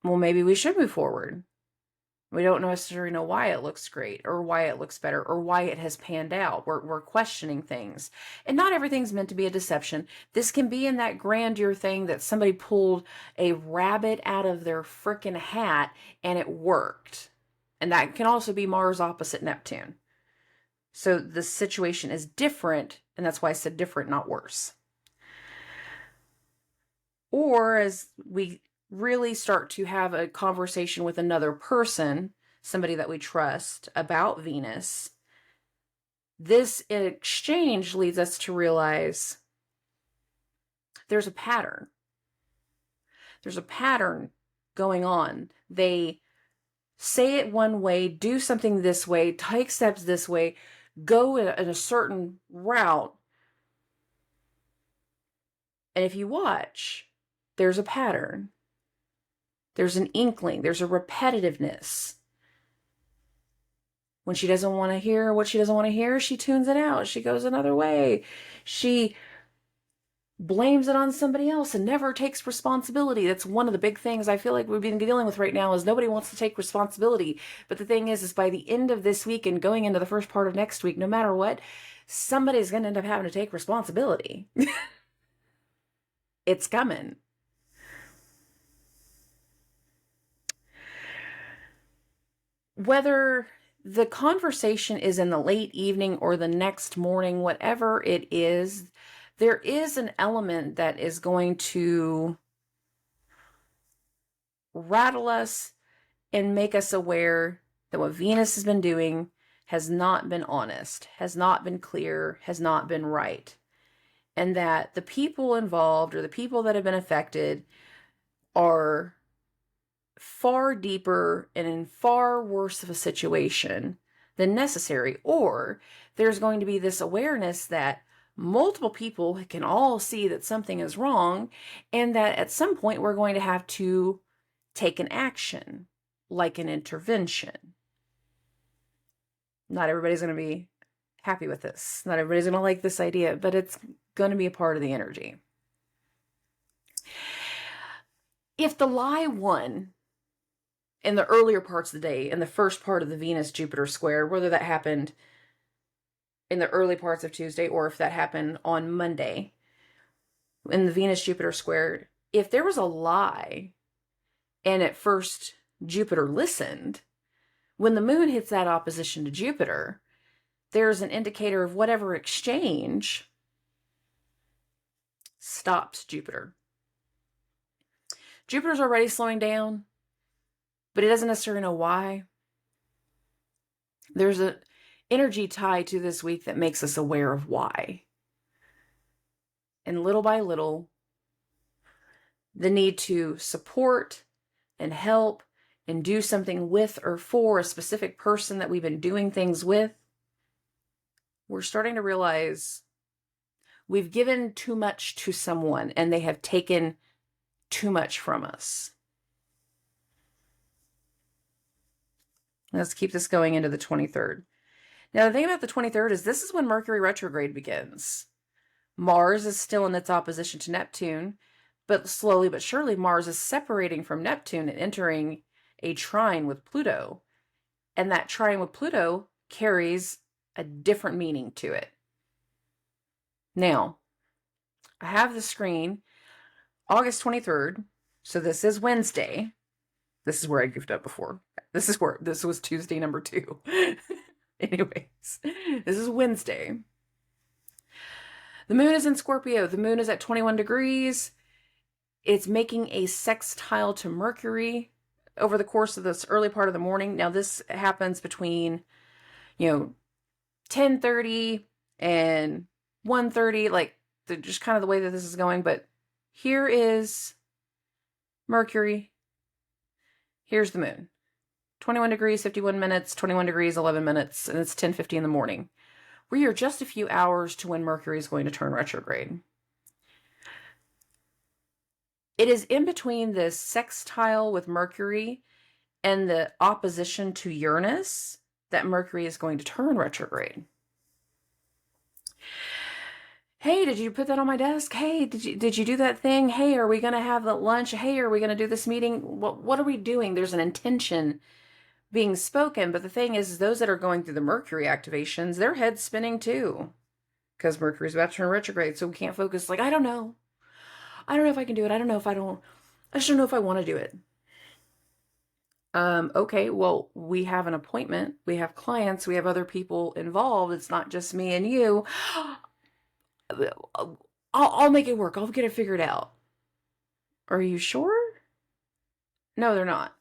well, maybe we should move forward. We don't necessarily know why it looks great or why it looks better or why it has panned out. We're questioning things. And not everything's meant to be a deception. This can be in that grandeur thing that somebody pulled a rabbit out of their frickin' hat and it worked. And that can also be Mars opposite Neptune. So the situation is different, and that's why I said different, not worse. Or as we really start to have a conversation with another person, somebody that we trust, about Venus, this exchange leads us to realize there's a pattern. There's a pattern going on. They say it one way, do something this way, take steps this way, go in a certain route. And if you watch, there's a pattern. There's an inkling. There's a repetitiveness. When she doesn't want to hear what she doesn't want to hear, she tunes it out. She goes another way. She blames it on somebody else and never takes responsibility. That's one of the big things I feel like we've been dealing with right now, is nobody wants to take responsibility. But the thing is by the end of this week and going into the first part of next week, no matter what, somebody's going to end up having to take responsibility. It's coming. Whether the conversation is in the late evening or the next morning, whatever it is, there is an element that is going to rattle us and make us aware that what Venus has been doing has not been honest, has not been clear, has not been right. And that the people involved or the people that have been affected are far deeper and in far worse of a situation than necessary. Or there's going to be this awareness that multiple people can all see that something is wrong, and that at some point we're going to have to take an action, like an intervention. Not everybody's going to be happy with this. Not everybody's going to like this idea, but it's going to be a part of the energy. If the lie won in the earlier parts of the day, in the first part of the Venus-Jupiter square, whether that happened in the early parts of Tuesday or if that happened on Monday, in the Venus-Jupiter square, if there was a lie And at first, Jupiter listened. When the moon hits that opposition to Jupiter, there's an indicator of whatever exchange stops Jupiter. Jupiter's already slowing down, but he doesn't necessarily know why. There's an energy tied to this week that makes us aware of why. And little by little, the need to support and help and do something with or for a specific person that we've been doing things with, we're starting to realize we've given too much to someone and they have taken too much from us. Let's keep this going into the 23rd. Now, the thing about the 23rd is this is when Mercury retrograde begins. Mars is still in its opposition to Neptune, but slowly but surely Mars is separating from Neptune and entering a trine with Pluto. And that trine with Pluto carries a different meaning to it. Now, I have the screen, August 23rd. So this is Wednesday. This is where I goofed up before. This was Tuesday number 2. Anyways, this is Wednesday. The moon is in Scorpio. The moon is at 21 degrees. It's making a sextile to Mercury over the course of this early part of the morning. Now, this happens between, 10:30 and 1:30, like just kind of the way that this is going. But here is Mercury. Here's the moon. 21 degrees, 51 minutes, 21 degrees, 11 minutes, and it's 10:50 in the morning. We are just a few hours to when Mercury is going to turn retrograde. It is in between this sextile with Mercury and the opposition to Uranus that Mercury is going to turn retrograde. Hey, did you put that on my desk? Hey, did you do that thing? Hey, are we going to have that lunch? Hey, are we going to do this meeting? What are we doing? There's an intention being spoken, but the thing is those that are going through the Mercury activations, their head's spinning too, because Mercury's about to turn retrograde, so we can't focus. Like, I don't know if I can do it. I just don't know if I want to do it. Okay, well, we have an appointment, we have clients, we have other people involved. It's not just me and you. I'll make it work. I'll get it figured out. Are you sure? No, they're not.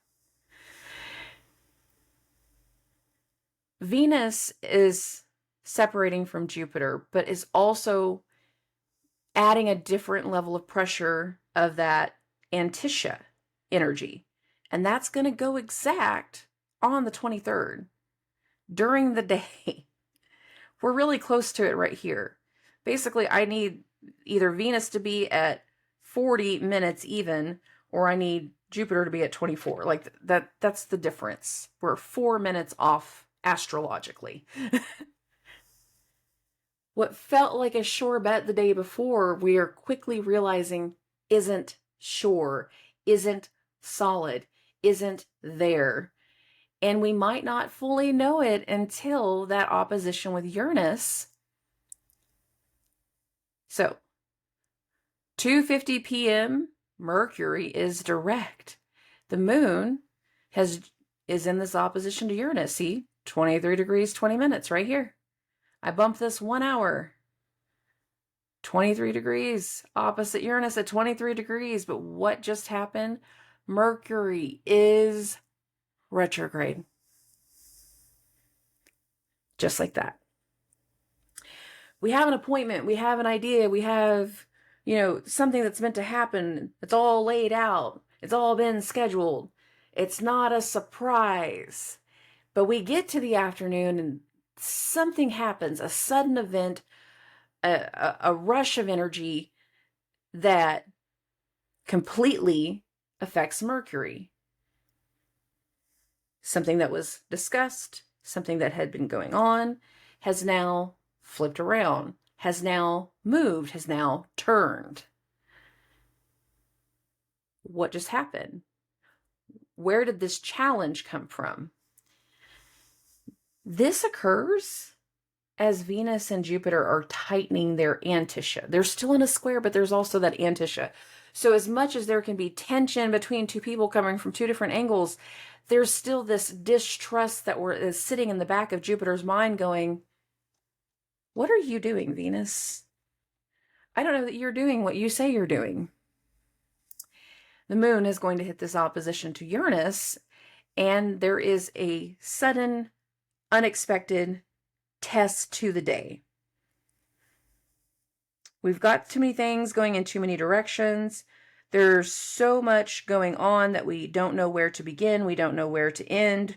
Venus is separating from Jupiter, but is also adding a different level of pressure of that Antiscia energy. And that's going to go exact on the 23rd during the day. We're really close to it right here. Basically, I need either Venus to be at 40 minutes even, or I need Jupiter to be at 24. Like that's the difference. We're 4 minutes off astrologically. What felt like a sure bet the day before, we are quickly realizing isn't sure, isn't solid, isn't there. And we might not fully know it until that opposition with Uranus. So, 2:50 p.m., Mercury is direct. The moon is in this opposition to Uranus. See, 23 degrees, 20 minutes right here. I bumped this 1 hour. 23 degrees, opposite Uranus at 23 degrees. But what just happened? Mercury is retrograde. Just like that. We have an appointment. We have an idea. We have, something that's meant to happen. It's all laid out. It's all been scheduled. It's not a surprise. But we get to the afternoon and something happens, a sudden event, a rush of energy that completely affects Mercury. Something that was discussed, something that had been going on, has now flipped around, has now moved, has now turned. What just happened? Where did this challenge come from? This occurs as Venus and Jupiter are tightening their Antiscia. They're still in a square, but there's also that Antiscia. So as much as there can be tension between two people coming from two different angles, there's still this distrust that is sitting in the back of Jupiter's mind going, what are you doing, Venus? I don't know that you're doing what you say you're doing. The moon is going to hit this opposition to Uranus, and there is a sudden, unexpected test to the day. We've got too many things going in too many directions. There's so much going on that we don't know where to begin. We don't know where to end.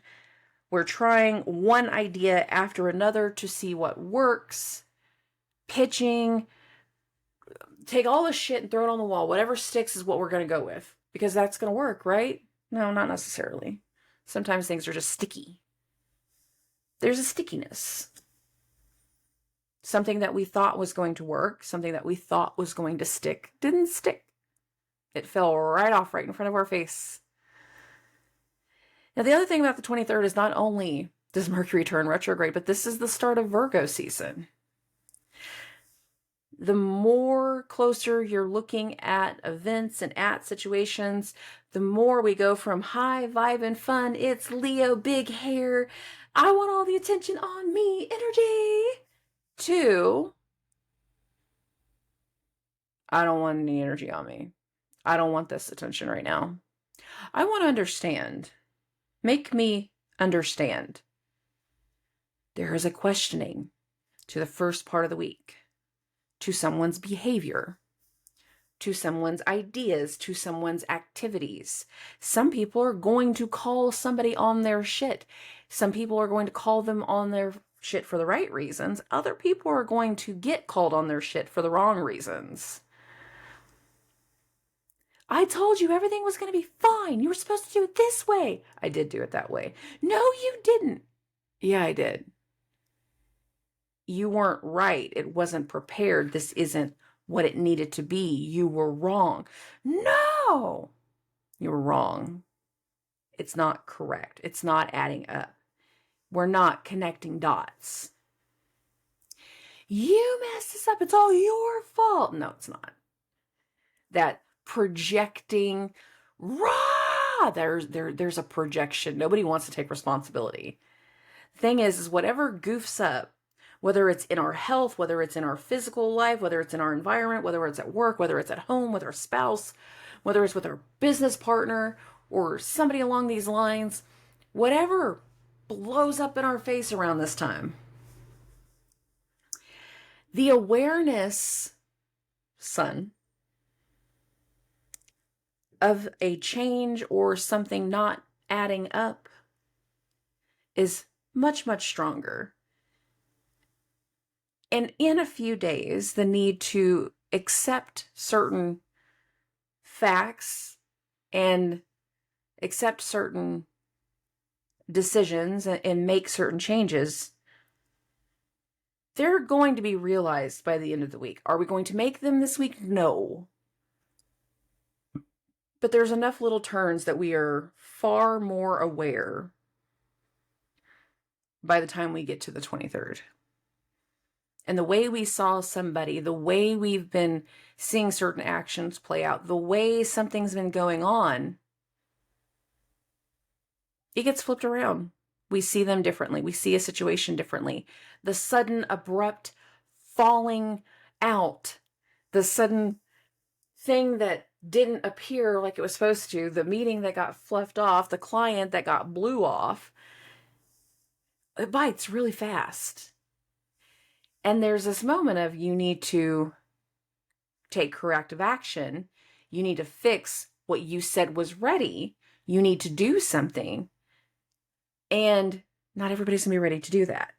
We're trying one idea after another to see what works. Pitching. Take all this shit and throw it on the wall. Whatever sticks is what we're going to go with. Because that's going to work, right? No, not necessarily. Sometimes things are just sticky. There's a stickiness. Something that we thought was going to work, something that we thought was going to stick, didn't stick. It fell right off right in front of our face. Now, the other thing about the 23rd is not only does Mercury turn retrograde, but this is the start of Virgo season. The more closer you're looking at events and at situations, the more we go from high vibe and fun, it's Leo, big hair, I want all the attention on me, energy, to I don't want any energy on me. I don't want this attention right now. I want to understand. Make me understand. There is a questioning to the first part of the week, to someone's behavior, to someone's ideas, to someone's activities. Some people are going to call somebody on their shit. Some people are going to call them on their shit for the right reasons. Other people are going to get called on their shit for the wrong reasons. I told you everything was going to be fine. You were supposed to do it this way. I did do it that way. No, you didn't. Yeah, I did. You weren't right. It wasn't prepared. This isn't what it needed to be. You were wrong. No, you were wrong. It's not correct. It's not adding up. We're not connecting dots. You messed this up. It's all your fault. No, it's not. That projecting, rah, there's a projection. Nobody wants to take responsibility. The thing is whatever goofs up, whether it's in our health, whether it's in our physical life, whether it's in our environment, whether it's at work, whether it's at home with our spouse, whether it's with our business partner or somebody along these lines, whatever blows up in our face around this time. The awareness, Sun, of a change or something not adding up is much, much stronger. And in a few days, the need to accept certain facts and accept certain decisions and make certain changes, they're going to be realized by the end of the week. Are we going to make them this week? No. But there's enough little turns that we are far more aware by the time we get to the 23rd. And the way we saw somebody, the way we've been seeing certain actions play out, the way something's been going on, it gets flipped around. We see them differently. We see a situation differently. The sudden, abrupt falling out, the sudden thing that didn't appear like it was supposed to, the meeting that got fluffed off, the client that got blew off, it bites really fast. And there's this moment of you need to take corrective action. You need to fix what you said was ready. You need to do something. And not everybody's going to be ready to do that.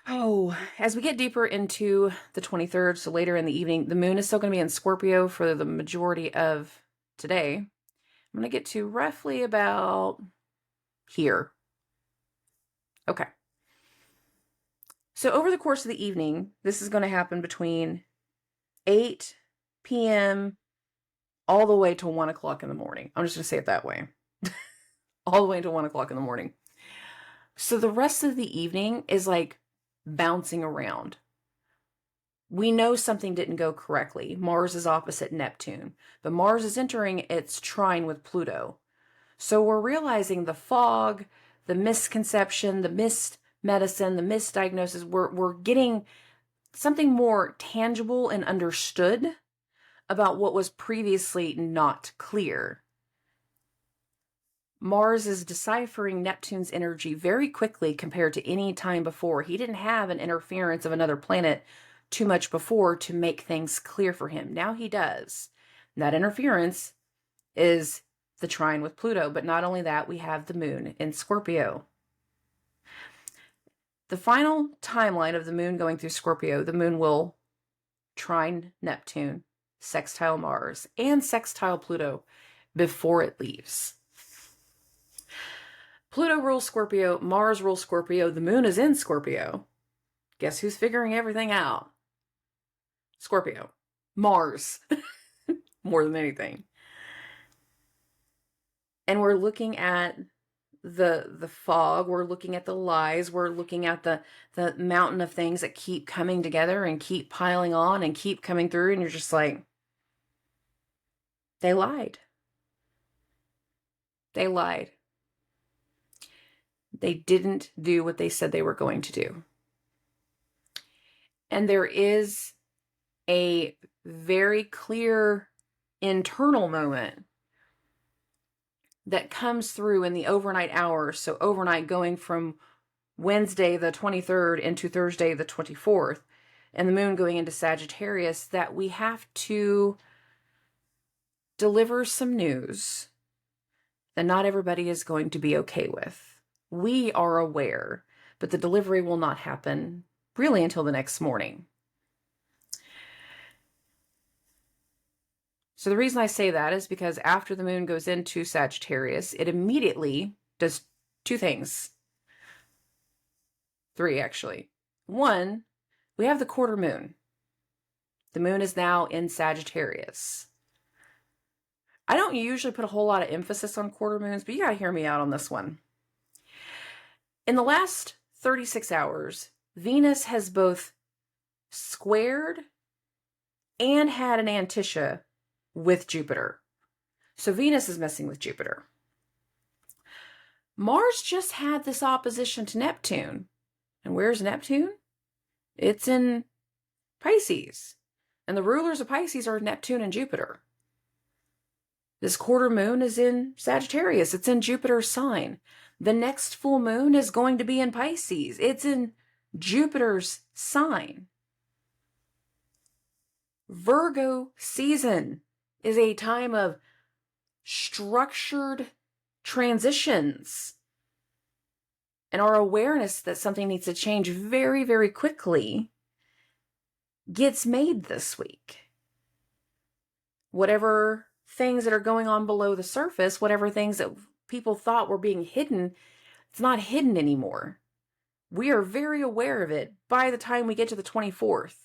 Oh, as we get deeper into the 23rd, so later in the evening, the moon is still going to be in Scorpio for the majority of today. I'm going to get to roughly about here. Okay. So over the course of the evening, this is going to happen between 8 p.m. all the way to 1 o'clock in the morning. I'm just going to say it that way. All the way to 1 o'clock in the morning. So the rest of the evening is like bouncing around. we know something didn't go correctly. Mars is opposite Neptune, but Mars is entering its trine with Pluto. So we're realizing the fog, the misconception, the mismedicine, the misdiagnosis, we're getting something more tangible and understood about what was previously not clear. Mars is deciphering Neptune's energy very quickly compared to any time before. He didn't have an interference of another planet too much before to make things clear for him. Now he does. That interference is the trine with Pluto, but not only that, we have the moon in Scorpio. The final timeline of the moon going through Scorpio, the moon will trine Neptune, sextile Mars, and sextile Pluto before it leaves. Pluto rules Scorpio, Mars rules Scorpio, the moon is in Scorpio. Guess who's figuring everything out? Scorpio. Mars. More than anything. And we're looking at the fog, we're looking at the lies, we're looking at the mountain of things that keep coming together and keep piling on and keep coming through, and you're just like, they lied. They lied. They didn't do what they said they were going to do. And there is a very clear internal moment that comes through in the overnight hours. So overnight going from Wednesday the 23rd into Thursday the 24th, and the moon going into Sagittarius, that we have to deliver some news that not everybody is going to be okay with. We are aware, but the delivery will not happen really until the next morning. So the reason I say that is because after the moon goes into Sagittarius, it immediately does two things. Three, actually. One, we have the quarter moon. The moon is now in Sagittarius. I don't usually put a whole lot of emphasis on quarter moons, but you gotta hear me out on this one. In the last 36 hours, Venus has both squared and had an Antiscia with Jupiter. So Venus is messing with Jupiter. Mars just had this opposition to Neptune. And where's Neptune? It's in Pisces. And the rulers of Pisces are Neptune and Jupiter. This quarter moon is in Sagittarius. It's in Jupiter's sign. The next full moon is going to be in Pisces. It's in Jupiter's sign. Virgo season is a time of structured transitions. And our awareness that something needs to change very, very quickly gets made this week. Whatever things that are going on below the surface, whatever things that people thought were being hidden, it's not hidden anymore. We are very aware of it by the time we get to the 24th,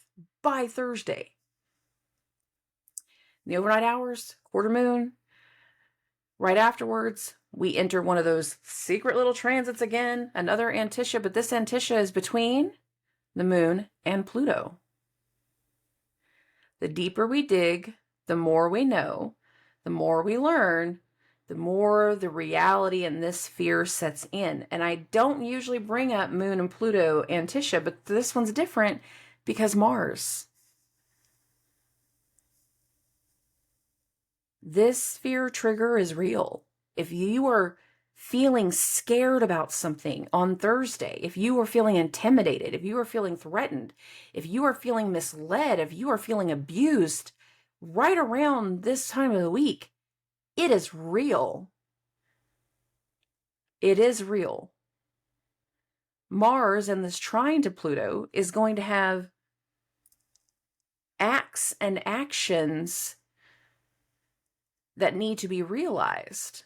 by Thursday. In the overnight hours, quarter moon, right afterwards, we enter one of those secret little transits again, another Antiscia, but this Antiscia is between the moon and Pluto. The deeper we dig, the more we know, the more we learn, the more the reality and this fear sets in. And I don't usually bring up moon and Pluto Antiscia, but this one's different because Mars. This fear trigger is real. If you are feeling scared about something on Thursday, if you are feeling intimidated, if you are feeling threatened, if you are feeling misled, if you are feeling abused right around this time of the week, it is real. It is real. Mars and this trine to Pluto is going to have acts and actions that need to be realized.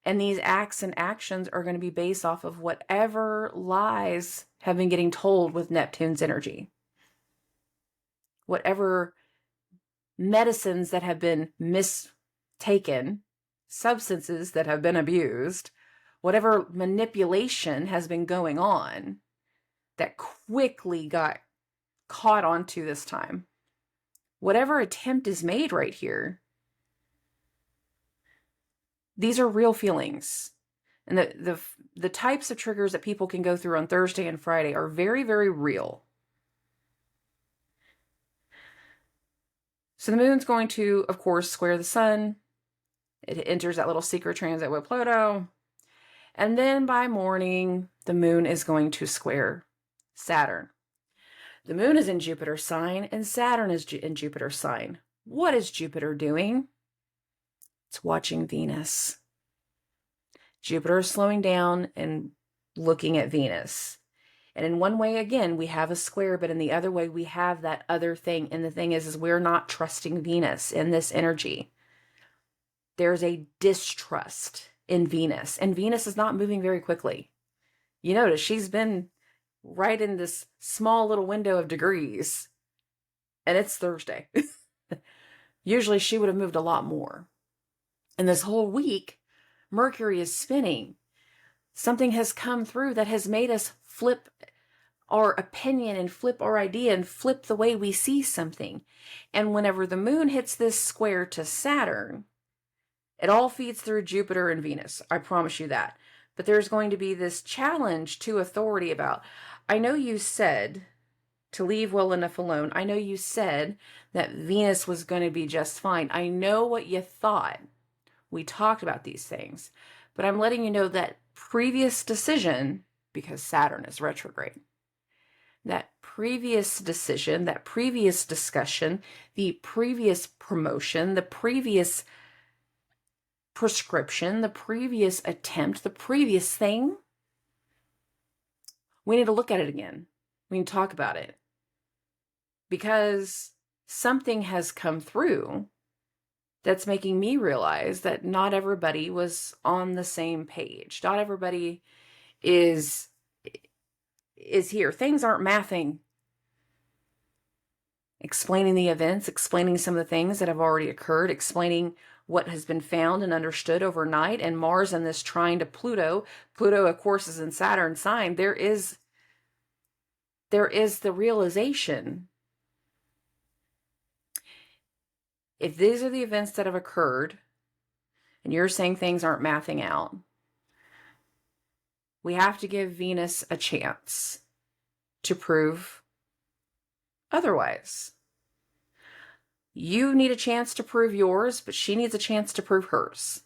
And these acts and actions are going to be based off of whatever lies have been getting told with Neptune's energy. Whatever medicines that have been mistaken, substances that have been abused, whatever manipulation has been going on that quickly got caught onto this time. Whatever attempt is made right here, these are real feelings. And the types of triggers that people can go through on Thursday and Friday are very, very real. So the moon's going to, of course, square the sun. It enters that little secret transit with Pluto. And then by morning, the moon is going to square Saturn. The moon is in Jupiter's sign and Saturn is in Jupiter's sign. What is Jupiter doing? It's watching Venus. Jupiter is slowing down and looking at Venus. And in one way, again, we have a square, but in the other way, we have that other thing. And the thing is we're not trusting Venus in this energy. There's a distrust in Venus, and Venus is not moving very quickly. You notice she's been right in this small little window of degrees, and it's Thursday. Usually she would have moved a lot more. And this whole week, Mercury is spinning. Something has come through that has made us flip our opinion and flip our idea and flip the way we see something. And whenever the moon hits this square to Saturn, it all feeds through Jupiter and Venus. I promise you that. But there's going to be this challenge to authority about, I know you said to leave well enough alone. I know you said that Venus was going to be just fine. I know what you thought. We talked about these things. But I'm letting you know that previous decision, because Saturn is retrograde, that previous decision, that previous discussion, the previous promotion, the previous prescription, the previous attempt, the previous thing, we need to look at it again. We need to talk about it. Because something has come through that's making me realize that not everybody was on the same page. Not everybody is here. Things aren't mathing. Explaining the events, explaining some of the things that have already occurred, explaining what has been found and understood overnight, and Mars and this trine to Pluto. Pluto, of course, is in Saturn's sign. There is the realization. If these are the events that have occurred, and you're saying things aren't mathing out, we have to give Venus a chance to prove otherwise. You need a chance to prove yours, but she needs a chance to prove hers.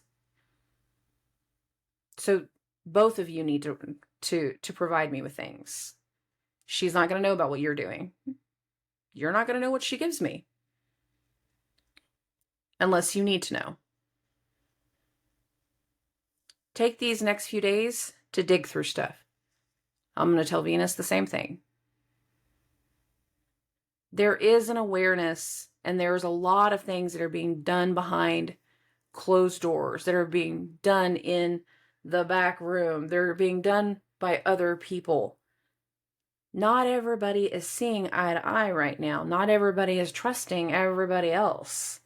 So both of you need to provide me with things. She's not going to know about what you're doing. You're not going to know what she gives me. Unless you need to know. Take these next few days to dig through stuff. I'm going to tell Venus the same thing. There is an awareness, and there's a lot of things that are being done behind closed doors, that are being done in the back room. They're being done by other people. Not everybody is seeing eye to eye right now. Not everybody is trusting everybody else.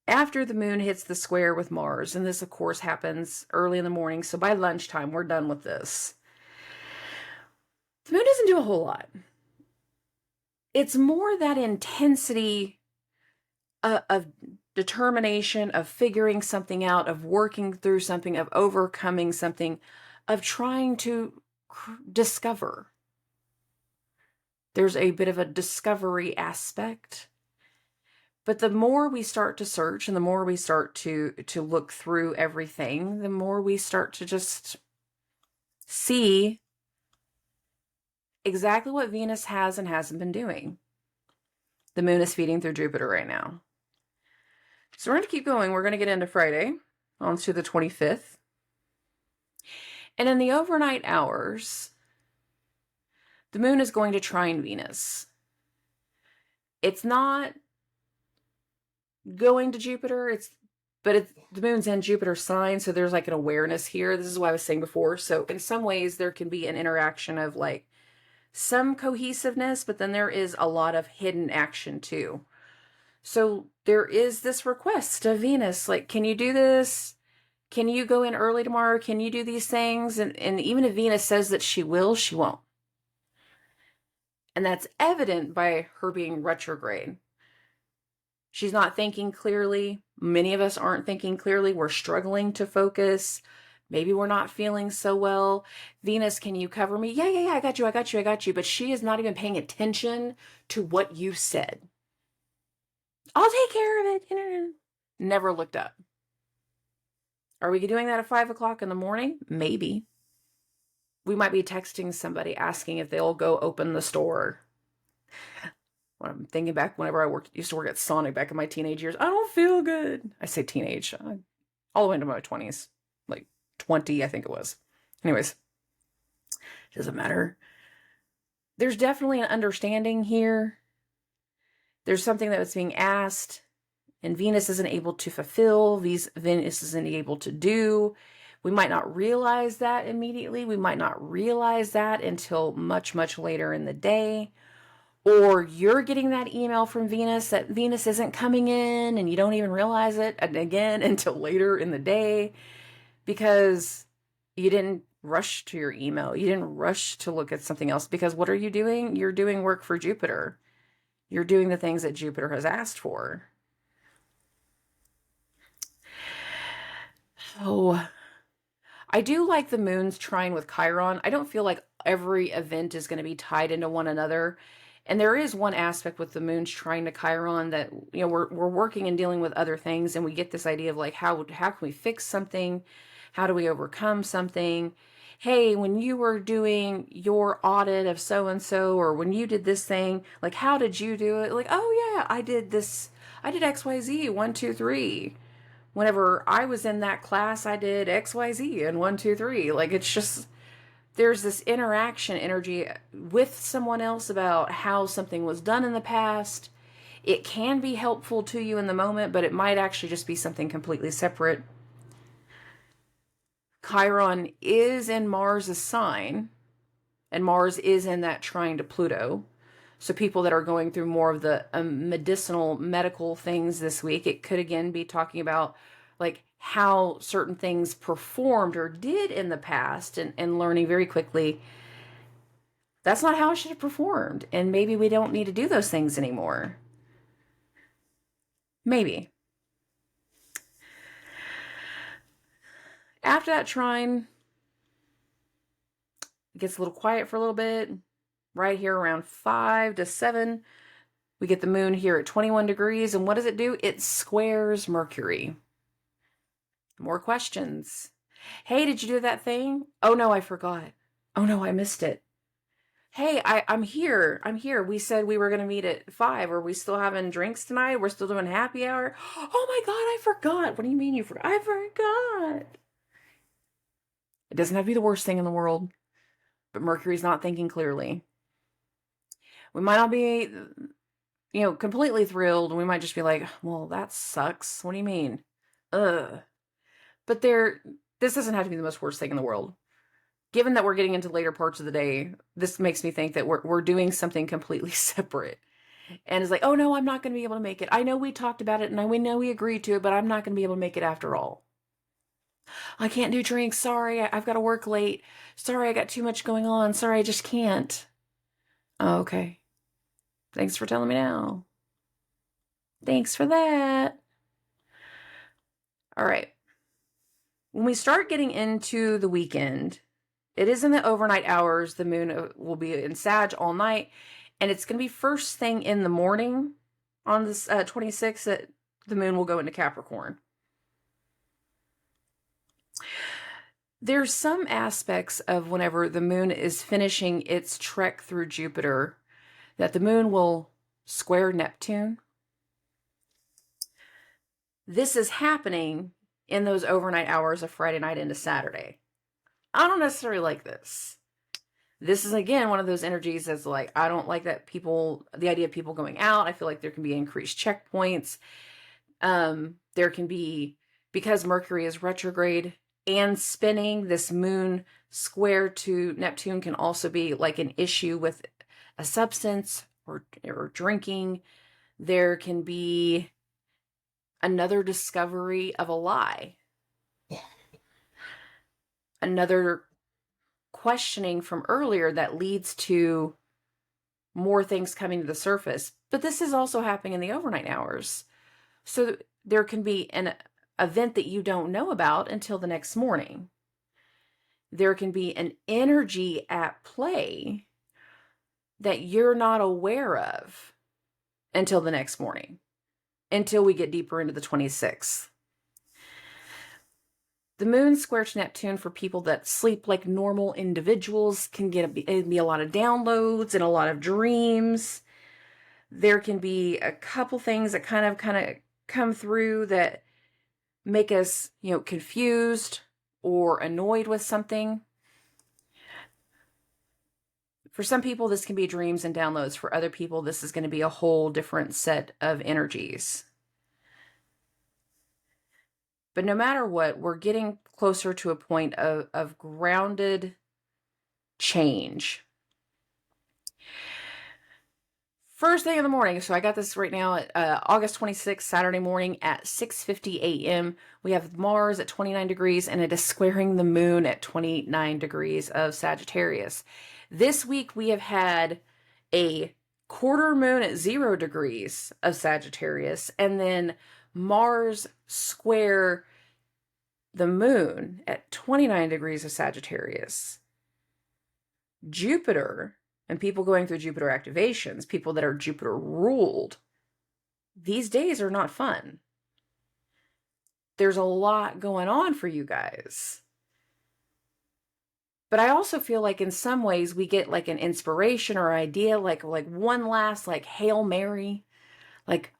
After the moon hits the square with Mars, and this, of course, happens early in the morning, so by lunchtime, we're done with this. The moon doesn't do a whole lot. It's more that intensity of determination, of figuring something out, of working through something, of overcoming something, of trying to discover. There's a bit of a discovery aspect. But the more we start to search and the more we start to look through everything, the more we start to just see exactly what Venus has and hasn't been doing. The moon is feeding through Jupiter right now. So we're going to keep going. We're going to get into Friday, on to the 25th. And in the overnight hours, the moon is going to trine Venus. It's not going to Jupiter, the moon's in Jupiter's sign, so there's like an awareness here. This is what I was saying before. So in some ways, there can be an interaction of like some cohesiveness, but then there is a lot of hidden action too. So there is this request of Venus, like, can you do this? Can you go in early tomorrow? Can you do these things? And even if Venus says that she will, she won't. And that's evident by her being retrograde. She's not thinking clearly. Many of us aren't thinking clearly. We're struggling to focus. Maybe we're not feeling so well. Venus, can you cover me? Yeah, I got you. But she is not even paying attention to what you said. I'll take care of it. Never looked up. Are we doing that at 5 o'clock in the morning? Maybe. We might be texting somebody asking if they'll go open the store. When I'm thinking back, whenever I used to work at Sonic back in my teenage years, I don't feel good. I say teenage, all the way into my 20s, like 20, I think it was. Anyways, doesn't matter. There's definitely an understanding here. There's something that was being asked, and Venus isn't able to fulfill. Venus isn't able to do. We might not realize that immediately. We might not realize that until much, much later in the day. Or you're getting that email from Venus that Venus isn't coming in and you don't even realize it, and again, until later in the day, because you didn't rush to your email. You didn't rush to look at something else, because what are you doing? You're doing work for Jupiter. You're doing the things that Jupiter has asked for. Oh, I do like the moons trine with Chiron. I don't feel like every event is going to be tied into one another. And there is one aspect with the moons trine to Chiron that, we're working and dealing with other things, and we get this idea of like, how can we fix something? How do we overcome something? Hey, when you were doing your audit of so-and-so, or when you did this thing, like, how did you do it? Like, oh yeah, I did this. I did XYZ, 1, 2, 3. Whenever I was in that class, I did XYZ and 1, 2, 3. Like, it's just, there's this interaction energy with someone else about how something was done in the past. It can be helpful to you in the moment, but it might actually just be something completely separate. Chiron is in Mars' sign, and Mars is in that trine to Pluto. So people that are going through more of the medical things this week, it could again be talking about like how certain things performed or did in the past, and learning very quickly that's not how it should have performed. And maybe we don't need to do those things anymore. Maybe. After that trine, it gets a little quiet for a little bit. Right here around 5 to 7, we get the moon here at 21 degrees. And what does it do? It squares Mercury. More questions. Hey, did you do that thing? Oh no, I forgot. Oh no, I missed it. Hey, I'm here. We said we were going to meet at 5. Are we still having drinks tonight? We're still doing happy hour? Oh my God, I forgot. What do you mean you forgot? I forgot. It doesn't have to be the worst thing in the world, but Mercury's not thinking clearly. We might not be, completely thrilled. We might just be like, well, that sucks. What do you mean? Ugh. But this doesn't have to be the most worst thing in the world. Given that we're getting into later parts of the day, this makes me think that we're doing something completely separate. And it's like, oh no, I'm not going to be able to make it. I know we talked about it and we know we agreed to it, but I'm not going to be able to make it after all. I can't do drinks. Sorry, I've got to work late. Sorry, I got too much going on. Sorry, I just can't. Oh, okay. Thanks for telling me now. Thanks for that. All right. When we start getting into the weekend, it is in the overnight hours. The moon will be in Sag all night, and it's going to be first thing in the morning on this 26th that the moon will go into Capricorn. There's some aspects of whenever the moon is finishing its trek through Jupiter that the moon will square Neptune. This is happening in those overnight hours of Friday night into Saturday. I don't necessarily like this. This is, again, one of those energies that's like, I don't like that the idea of people going out. I feel like there can be increased checkpoints. There can be, because Mercury is retrograde and spinning, this moon square to Neptune can also be like an issue with a substance or drinking. There can be another discovery of a lie. Another questioning from earlier that leads to more things coming to the surface. But this is also happening in the overnight hours. So there can be an event that you don't know about until the next morning. There can be an energy at play that you're not aware of until the next morning, until we get deeper into the 26th. The moon square to Neptune, for people that sleep like normal individuals, can be a lot of downloads and a lot of dreams. There can be a couple things that kind of come through that make us, confused or annoyed with something. For some people, this can be dreams and downloads. For other people, this is going to be a whole different set of energies. But no matter what, we're getting closer to a point of grounded change. First thing in the morning, so I got this right now at August 26th, Saturday morning at 6:50 a.m. We have Mars at 29 degrees, and it is squaring the moon at 29 degrees of Sagittarius. This week we have had a quarter moon at 0 degrees of Sagittarius, and then Mars square the moon at 29 degrees of Sagittarius. Jupiter, and people going through Jupiter activations, people that are Jupiter ruled, these days are not fun. There's a lot going on for you guys. But I also feel like in some ways we get like an inspiration or idea, like one last like Hail Mary, like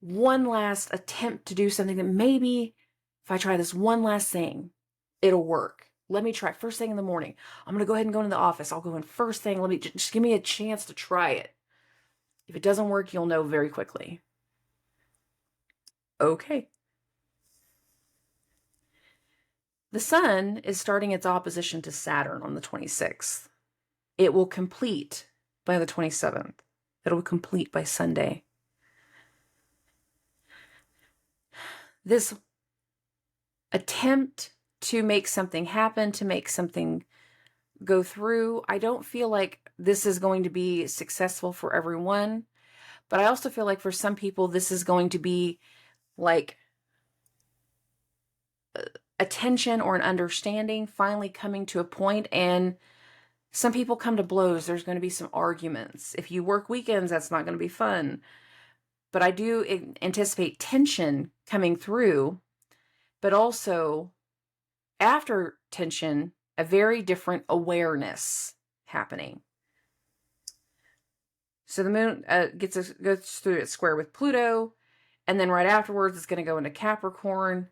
one last attempt to do something that maybe if I try this one last thing, it'll work. Let me try first thing in the morning. I'm going to go ahead and go into the office. I'll go in first thing. Let me just give me a chance to try it. If it doesn't work, you'll know very quickly. Okay. The sun is starting its opposition to Saturn on the 26th. It will complete by the 27th. It will complete by Sunday. This attempt to make something happen, to make something go through, I don't feel like this is going to be successful for everyone. But I also feel like for some people, this is going to be like attention or an understanding finally coming to a point, and some people come to blows. There's going to be some arguments. If you work weekends, that's not going to be fun. But I do anticipate tension coming through, but also after tension, a very different awareness happening. So the moon goes through its square with Pluto, and then right afterwards it's going to go into Capricorn.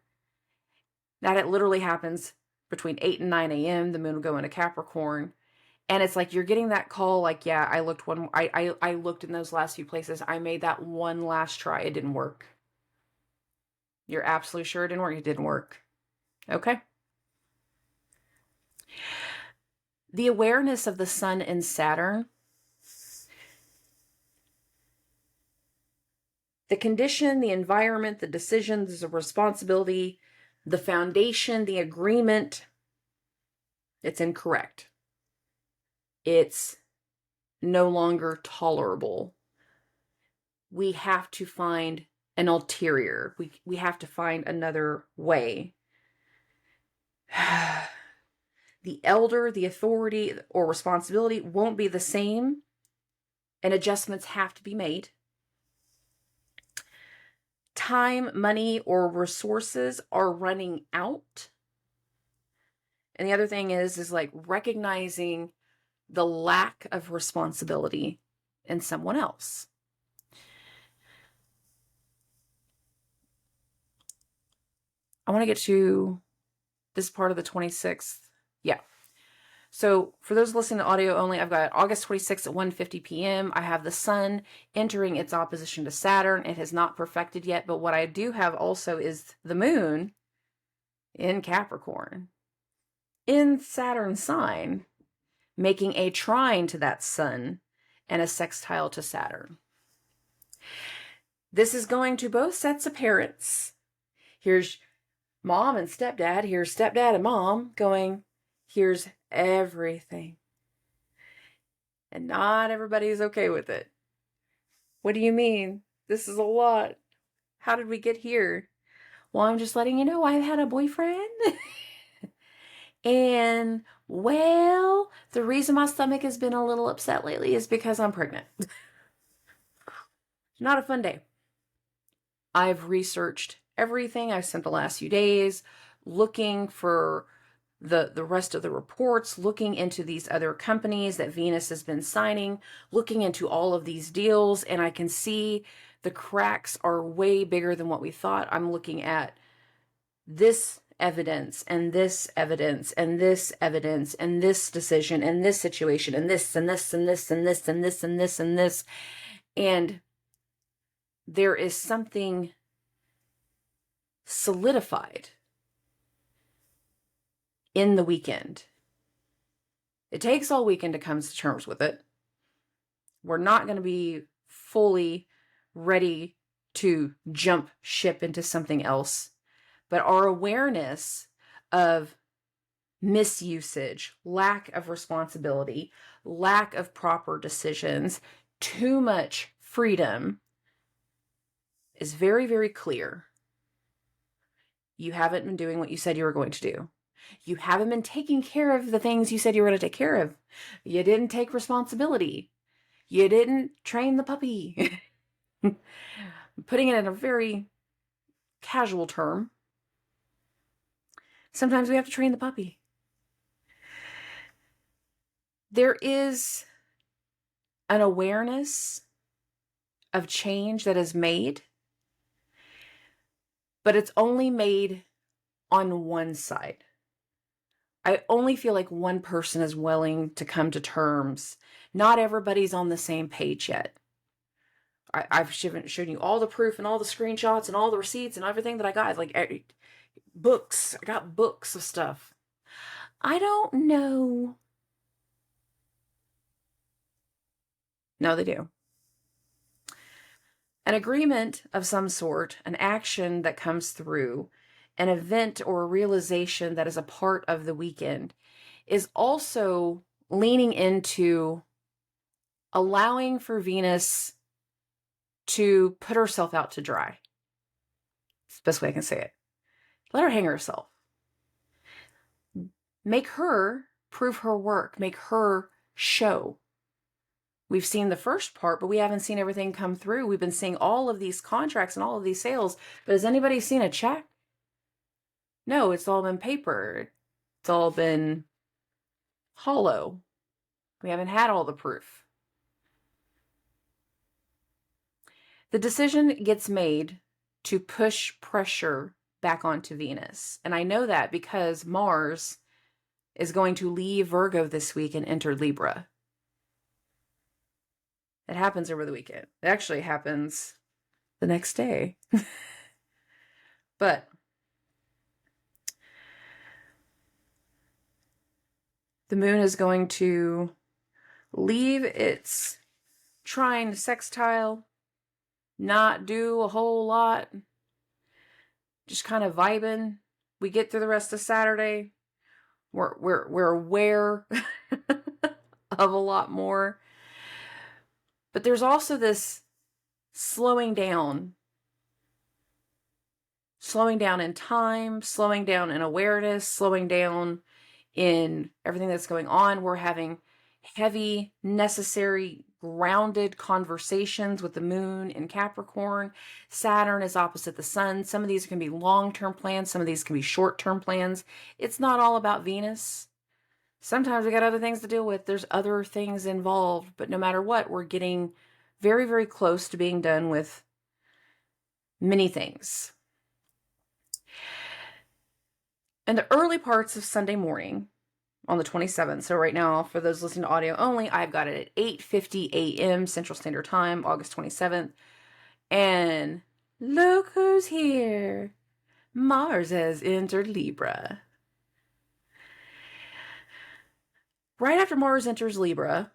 That it literally happens between 8 and 9 a.m. The moon will go into Capricorn. And it's like you're getting that call, like, yeah, I looked in those last few places. I made that one last try. It didn't work. You're absolutely sure it didn't work? It didn't work. Okay. The awareness of the sun and Saturn, the condition, the environment, the decisions, the responsibility, the foundation, the agreement, it's incorrect. It's no longer tolerable. We have to find an ulterior. We have to find another way. The elder, the authority, or responsibility won't be the same, and adjustments have to be made. Time, money, or resources are running out. And the other thing is like recognizing the lack of responsibility in someone else. I want to get to this part of the 26th. Yeah. So for those listening to audio only, I've got August 26th at 1:50 p.m. I have the sun entering its opposition to Saturn. It has not perfected yet, but what I do have also is the moon in Capricorn, in Saturn's sign, making a trine to that sun and a sextile to Saturn. This is going to both sets of parents. Here's mom and stepdad. Here's stepdad and mom going, here's everything. And not everybody's okay with it. What do you mean? This is a lot. How did we get here? Well, I'm just letting you know I've had a boyfriend. And, well, the reason my stomach has been a little upset lately is because I'm pregnant. Not a fun day. I've researched everything I've spent the last few days looking for the rest of the reports, looking into these other companies that Venus has been signing, looking into all of these deals, and I can see the cracks are way bigger than what we thought. I'm looking at this evidence and this evidence and this evidence and this decision and this situation and this and this and this and this and this and this and this. And there is something solidified in the weekend. It takes all weekend to come to terms with it. We're not going to be fully ready to jump ship into something else, but our awareness of misusage, lack of responsibility, lack of proper decisions, too much freedom is very, very clear. You haven't been doing what you said you were going to do. You haven't been taking care of the things you said you were going to take care of. You didn't take responsibility. You didn't train the puppy. Putting it in a very casual term. Sometimes we have to train the puppy. There is an awareness of change that is made, but it's only made on one side. I only feel like one person is willing to come to terms. Not everybody's on the same page yet. I've shown you all the proof and all the screenshots and all the receipts and everything that I got. Like books. I got books of stuff. I don't know. No, they do. An agreement of some sort, an action that comes through, an event or a realization that is a part of the weekend is also leaning into allowing for Venus to put herself out to dry. It's the best way I can say it. Let her hang herself. Make her prove her work. Make her show. We've seen the first part, but we haven't seen everything come through. We've been seeing all of these contracts and all of these sales, but has anybody seen a check? No, it's all been paper. It's all been hollow. We haven't had all the proof. The decision gets made to push pressure back onto Venus. And I know that because Mars is going to leave Virgo this week and enter Libra. It happens over the weekend. It actually happens the next day. But the moon is going to leave its trine sextile, not do a whole lot, just kind of vibing. We get through the rest of Saturday. We're aware of a lot more. But there's also this slowing down in time, slowing down in awareness, slowing down in everything that's going on. We're having heavy, necessary, grounded conversations with the moon in Capricorn. Saturn is opposite the sun. Some of these can be long-term plans. Some of these can be short-term plans. It's not all about Venus. Sometimes we got other things to deal with. There's other things involved, but no matter what, we're getting very, very close to being done with many things. In the early parts of Sunday morning on the 27th, so right now, for those listening to audio only, I've got it at 8:50 a.m. Central Standard Time, August 27th. And look who's here. Mars has entered Libra. Right after Mars enters Libra,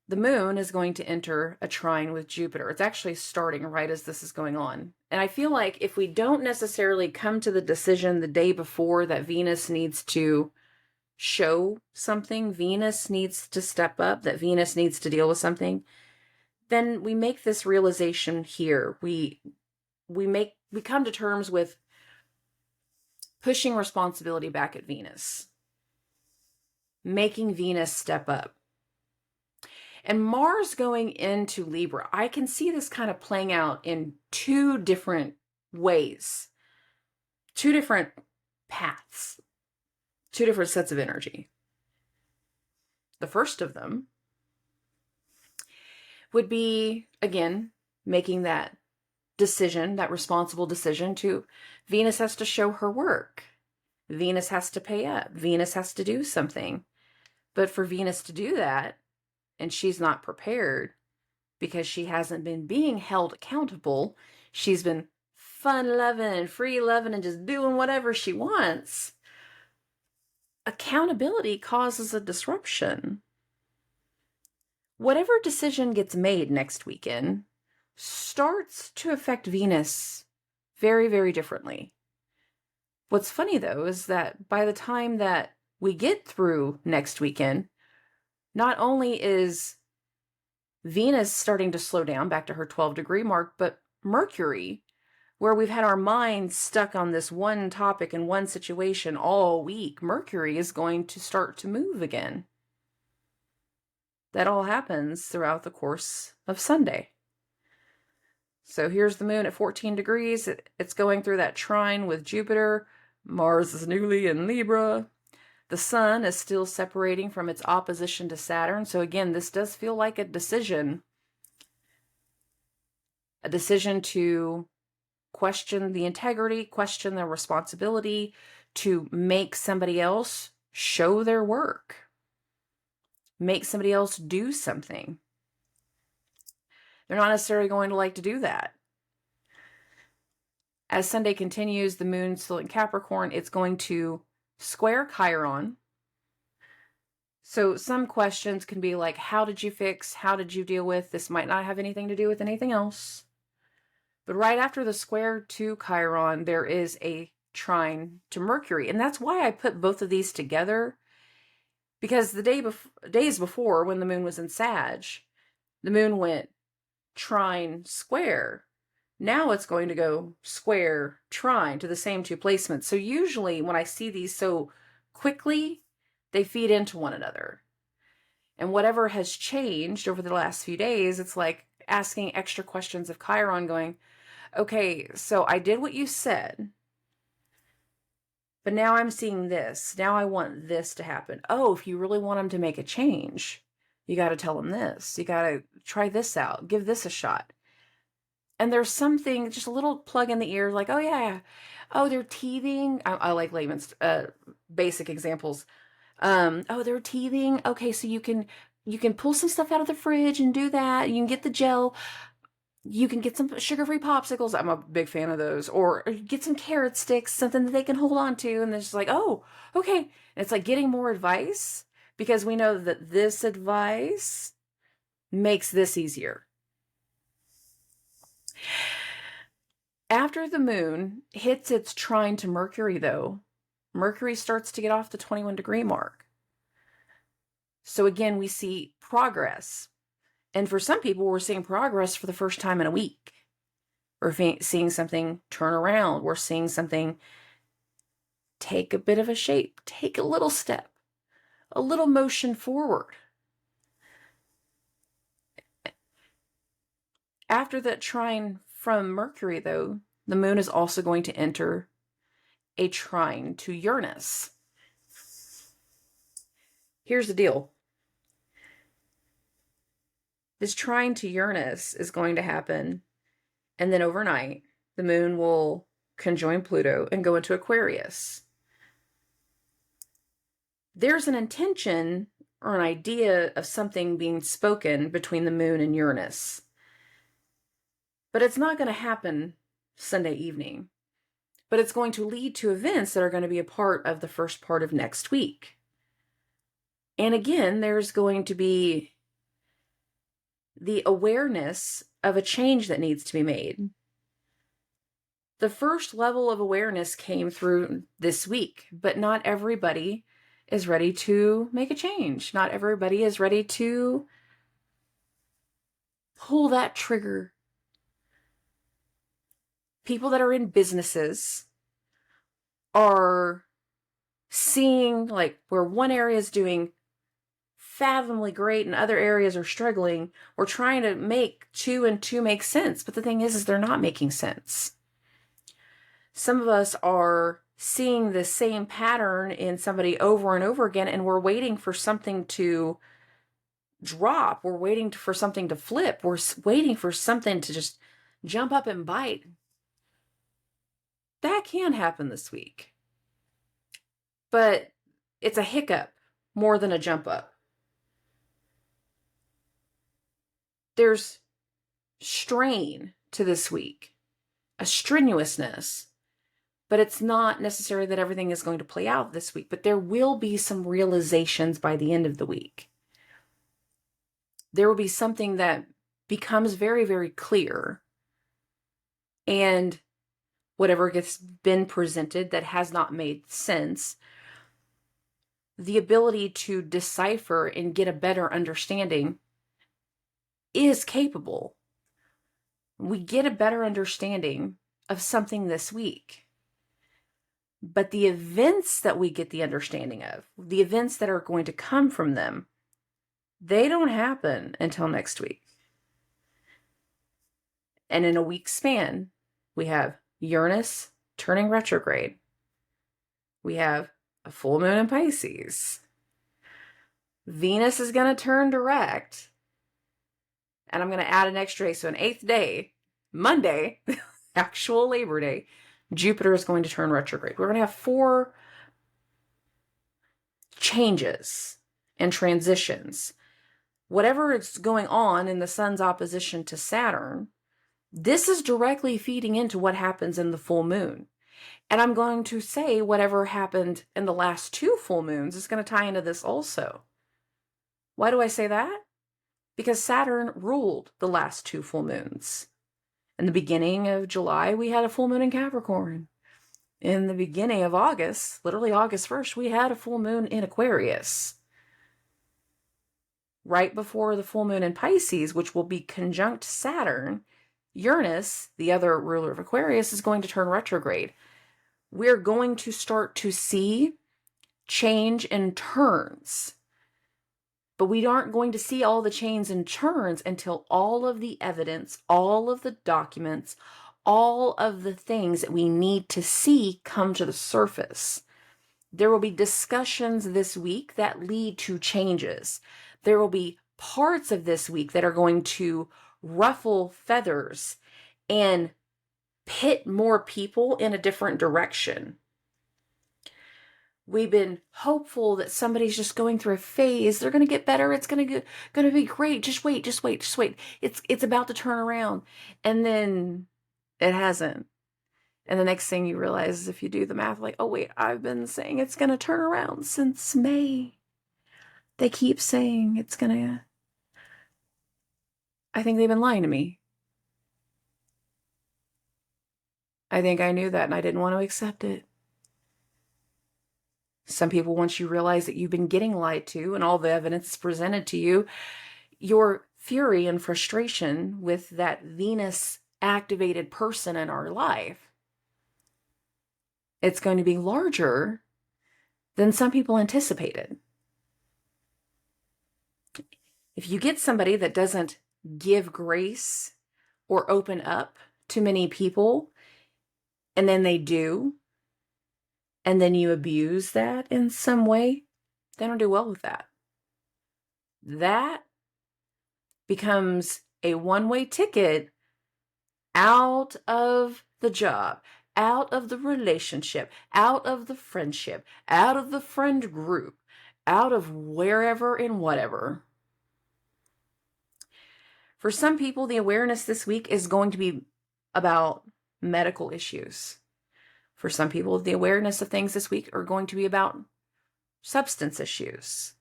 the moon is going to enter a trine with Jupiter. It's actually starting right as this is going on. And I feel like if we don't necessarily come to the decision the day before that Venus needs to show something, Venus needs to step up, that Venus needs to deal with something, then we make this realization here. We come to terms with pushing responsibility back at Venus, making Venus step up. And Mars going into Libra, I can see this kind of playing out in two different ways, two different paths, two different sets of energy. The first of them would be, again, making that decision, that responsible decision to Venus has to show her work. Venus has to pay up. Venus has to do something. But for Venus to do that, and she's not prepared because she hasn't been being held accountable, she's been fun loving and free loving and just doing whatever she wants, accountability causes a disruption. Whatever decision gets made next weekend starts to affect Venus very, very differently. What's funny, though, is that by the time that we get through next weekend, not only is Venus starting to slow down back to her 12-degree mark, but Mercury, where we've had our minds stuck on this one topic and one situation all week, Mercury is going to start to move again. That all happens throughout the course of Sunday. So here's the moon at 14 degrees. It's going through that trine with Jupiter. Mars is newly in Libra. The sun is still separating from its opposition to Saturn. So again, this does feel like a decision to question the integrity, question the responsibility, to make somebody else show their work, make somebody else do something. They're not necessarily going to like to do that. As Sunday continues, the moon's still in Capricorn. It's going to square Chiron. So some questions can be like, how did you fix? How did you deal with? This might not have anything to do with anything else. But right after the square to Chiron, there is a trine to Mercury. And that's why I put both of these together. Because the days before, when the moon was in Sag, the moon went trine square. Now it's going to go square trine to the same two placements. So usually when I see these so quickly, they feed into one another. And whatever has changed over the last few days, it's like asking extra questions of Chiron, going, okay, so I did what you said, but now I'm seeing this. Now I want this to happen. Oh, if you really want them to make a change, you got to tell them this. You got to try this out. Give this a shot. And there's something, just a little plug in the ear, like, oh yeah, oh, they're teething. I like layman's basic examples. Oh, they're teething. Okay, so you can pull some stuff out of the fridge and do that. You can get the gel. You can get some sugar-free popsicles. I'm a big fan of those. Or get some carrot sticks, something that they can hold on to. And it's just like, oh, okay. And it's like getting more advice, because we know that this advice makes this easier. After the moon hits its trine to Mercury, though, Mercury starts to get off the 21-degree mark. So again, we see progress. And for some people, we're seeing progress for the first time in a week. We're seeing something turn around. We're seeing something take a bit of a shape, take a little step, a little motion forward. After that trine from Mercury, though, the moon is also going to enter a trine to Uranus. Here's the deal. This trine to Uranus is going to happen, and then overnight, the moon will conjoin Pluto and go into Aquarius. There's an intention or an idea of something being spoken between the moon and Uranus. But it's not going to happen Sunday evening. But it's going to lead to events that are going to be a part of the first part of next week. And again, there's going to be the awareness of a change that needs to be made. The first level of awareness came through this week, but not everybody is ready to make a change. Not everybody is ready to pull that trigger. People that are in businesses are seeing like where one area is doing fathomably great and other areas are struggling. We're trying to make 2 and 2 make sense, but the thing is they're not making sense. Some of us are seeing the same pattern in somebody over and over again, and we're waiting for something to drop. We're waiting for something to flip. We're waiting for something to just jump up and bite. That can happen this week. But it's a hiccup more than a jump up. There's strain to this week, a strenuousness, but it's not necessarily that everything is going to play out this week, but there will be some realizations by the end of the week. There will be something that becomes very, very clear, and whatever gets been presented that has not made sense, the ability to decipher and get a better understanding is capable. We get a better understanding of something this week. But the events that we get the understanding of, the events that are going to come from them, they don't happen until next week. And in a week's span, we have Uranus turning retrograde. We have a full moon in Pisces. Venus is going to turn direct. And I'm going to add an extra day. So an 8th day, Monday, actual Labor Day, Jupiter is going to turn retrograde. We're going to have 4 changes and transitions. Whatever is going on in the sun's opposition to Saturn, this is directly feeding into what happens in the full moon. And I'm going to say whatever happened in the last 2 full moons is going to tie into this also. Why do I say that? Because Saturn ruled the last 2 full moons. In the beginning of July, we had a full moon in Capricorn. In the beginning of August, literally August 1st, we had a full moon in Aquarius. Right before the full moon in Pisces, which will be conjunct Saturn, Uranus, the other ruler of Aquarius, is going to turn retrograde. We're going to start to see change and turns. But we aren't going to see all the changes and turns until all of the evidence, all of the documents, all of the things that we need to see come to the surface. There will be discussions this week that lead to changes. There will be parts of this week that are going to ruffle feathers and pit more people in a different direction. We've been hopeful that somebody's just going through a phase. They're going to get better. It's going to be great. Just wait. It's about to turn around. And then it hasn't. And the next thing you realize is if you do the math, like, oh wait, I've been saying it's going to turn around since May. They keep saying it's going to. I think they've been lying to me. I think I knew that and I didn't want to accept it. Some people, once you realize that you've been getting lied to and all the evidence is presented to you, your fury and frustration with that Venus activated person in our life, it's going to be larger than some people anticipated. If you get somebody that doesn't give grace or open up to many people, and then they do, and then you abuse that in some way, they don't do well with that. That becomes a one-way ticket out of the job, out of the relationship, out of the friendship, out of the friend group, out of wherever and whatever. For some people, the awareness this week is going to be about medical issues. For some people, the awareness of things this week are going to be about substance issues.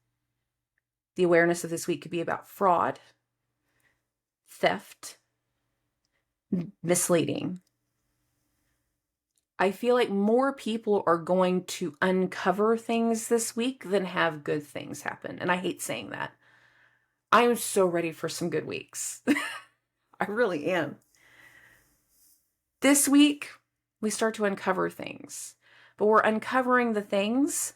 The awareness of this week could be about fraud, theft, misleading. I feel like more people are going to uncover things this week than have good things happen. And I hate saying that. I am so ready for some good weeks. I really am. This week, we start to uncover things, but we're uncovering the things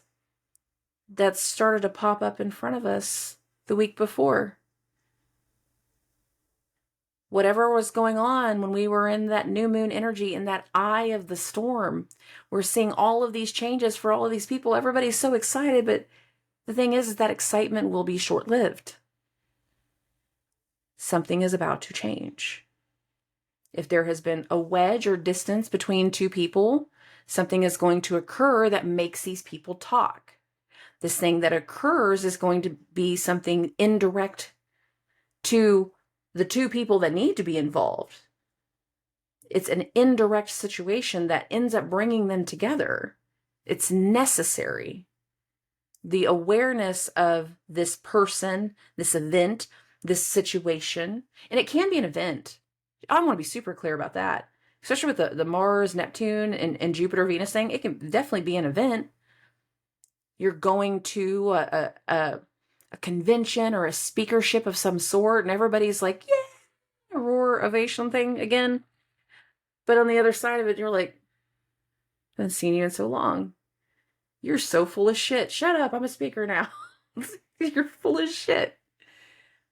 that started to pop up in front of us the week before. Whatever was going on when we were in that new moon energy, in that eye of the storm, we're seeing all of these changes for all of these people. Everybody's so excited, but the thing is that excitement will be short-lived. Something is about to change. If there has been a wedge or distance between two people, something is going to occur that makes these people talk. This thing that occurs is going to be something indirect to the two people that need to be involved. It's an indirect situation that ends up bringing them together. It's necessary. The awareness of this person, this event, this situation, and it can be an event. I want to be super clear about that. Especially with the Mars, Neptune, and Jupiter, Venus thing, it can definitely be an event. You're going to a convention or a speakership of some sort, and everybody's like, yeah, a roar ovation thing again. But on the other side of it, you're like, I haven't seen you in so long. You're so full of shit. Shut up, I'm a speaker now. You're full of shit.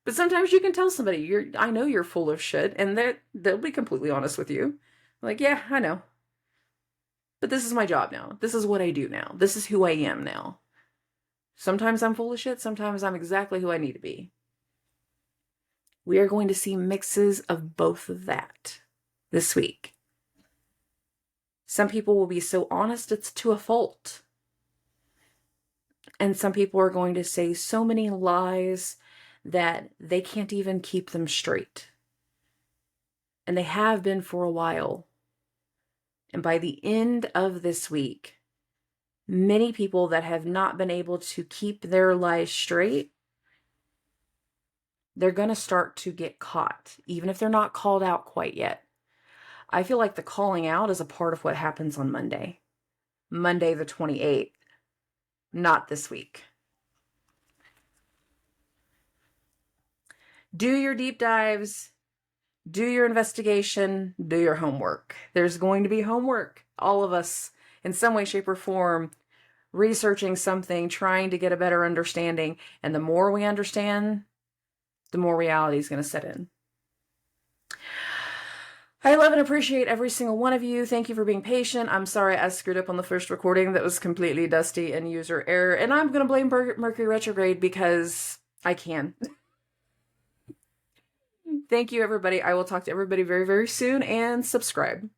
But sometimes you can tell somebody, I know you're full of shit, and they'll be completely honest with you. Like, yeah, I know. But this is my job now. This is what I do now. This is who I am now. Sometimes I'm full of shit. Sometimes I'm exactly who I need to be. We are going to see mixes of both of that this week. Some people will be so honest it's to a fault. And some people are going to say so many lies that they can't even keep them straight. And they have been for a while. And by the end of this week, many people that have not been able to keep their lies straight, they're going to start to get caught, even if they're not called out quite yet. I feel like the calling out is a part of what happens on Monday the 28th, not this week. Do your deep dives, do your investigation, do your homework. There's going to be homework. All of us, in some way, shape, or form, researching something, trying to get a better understanding. And the more we understand, the more reality is going to set in. I love and appreciate every single one of you. Thank you for being patient. I'm sorry I screwed up on the first recording. That was completely dusty and user error. And I'm going to blame Mercury retrograde because I can. Thank you, everybody. I will talk to everybody very, very soon, and subscribe.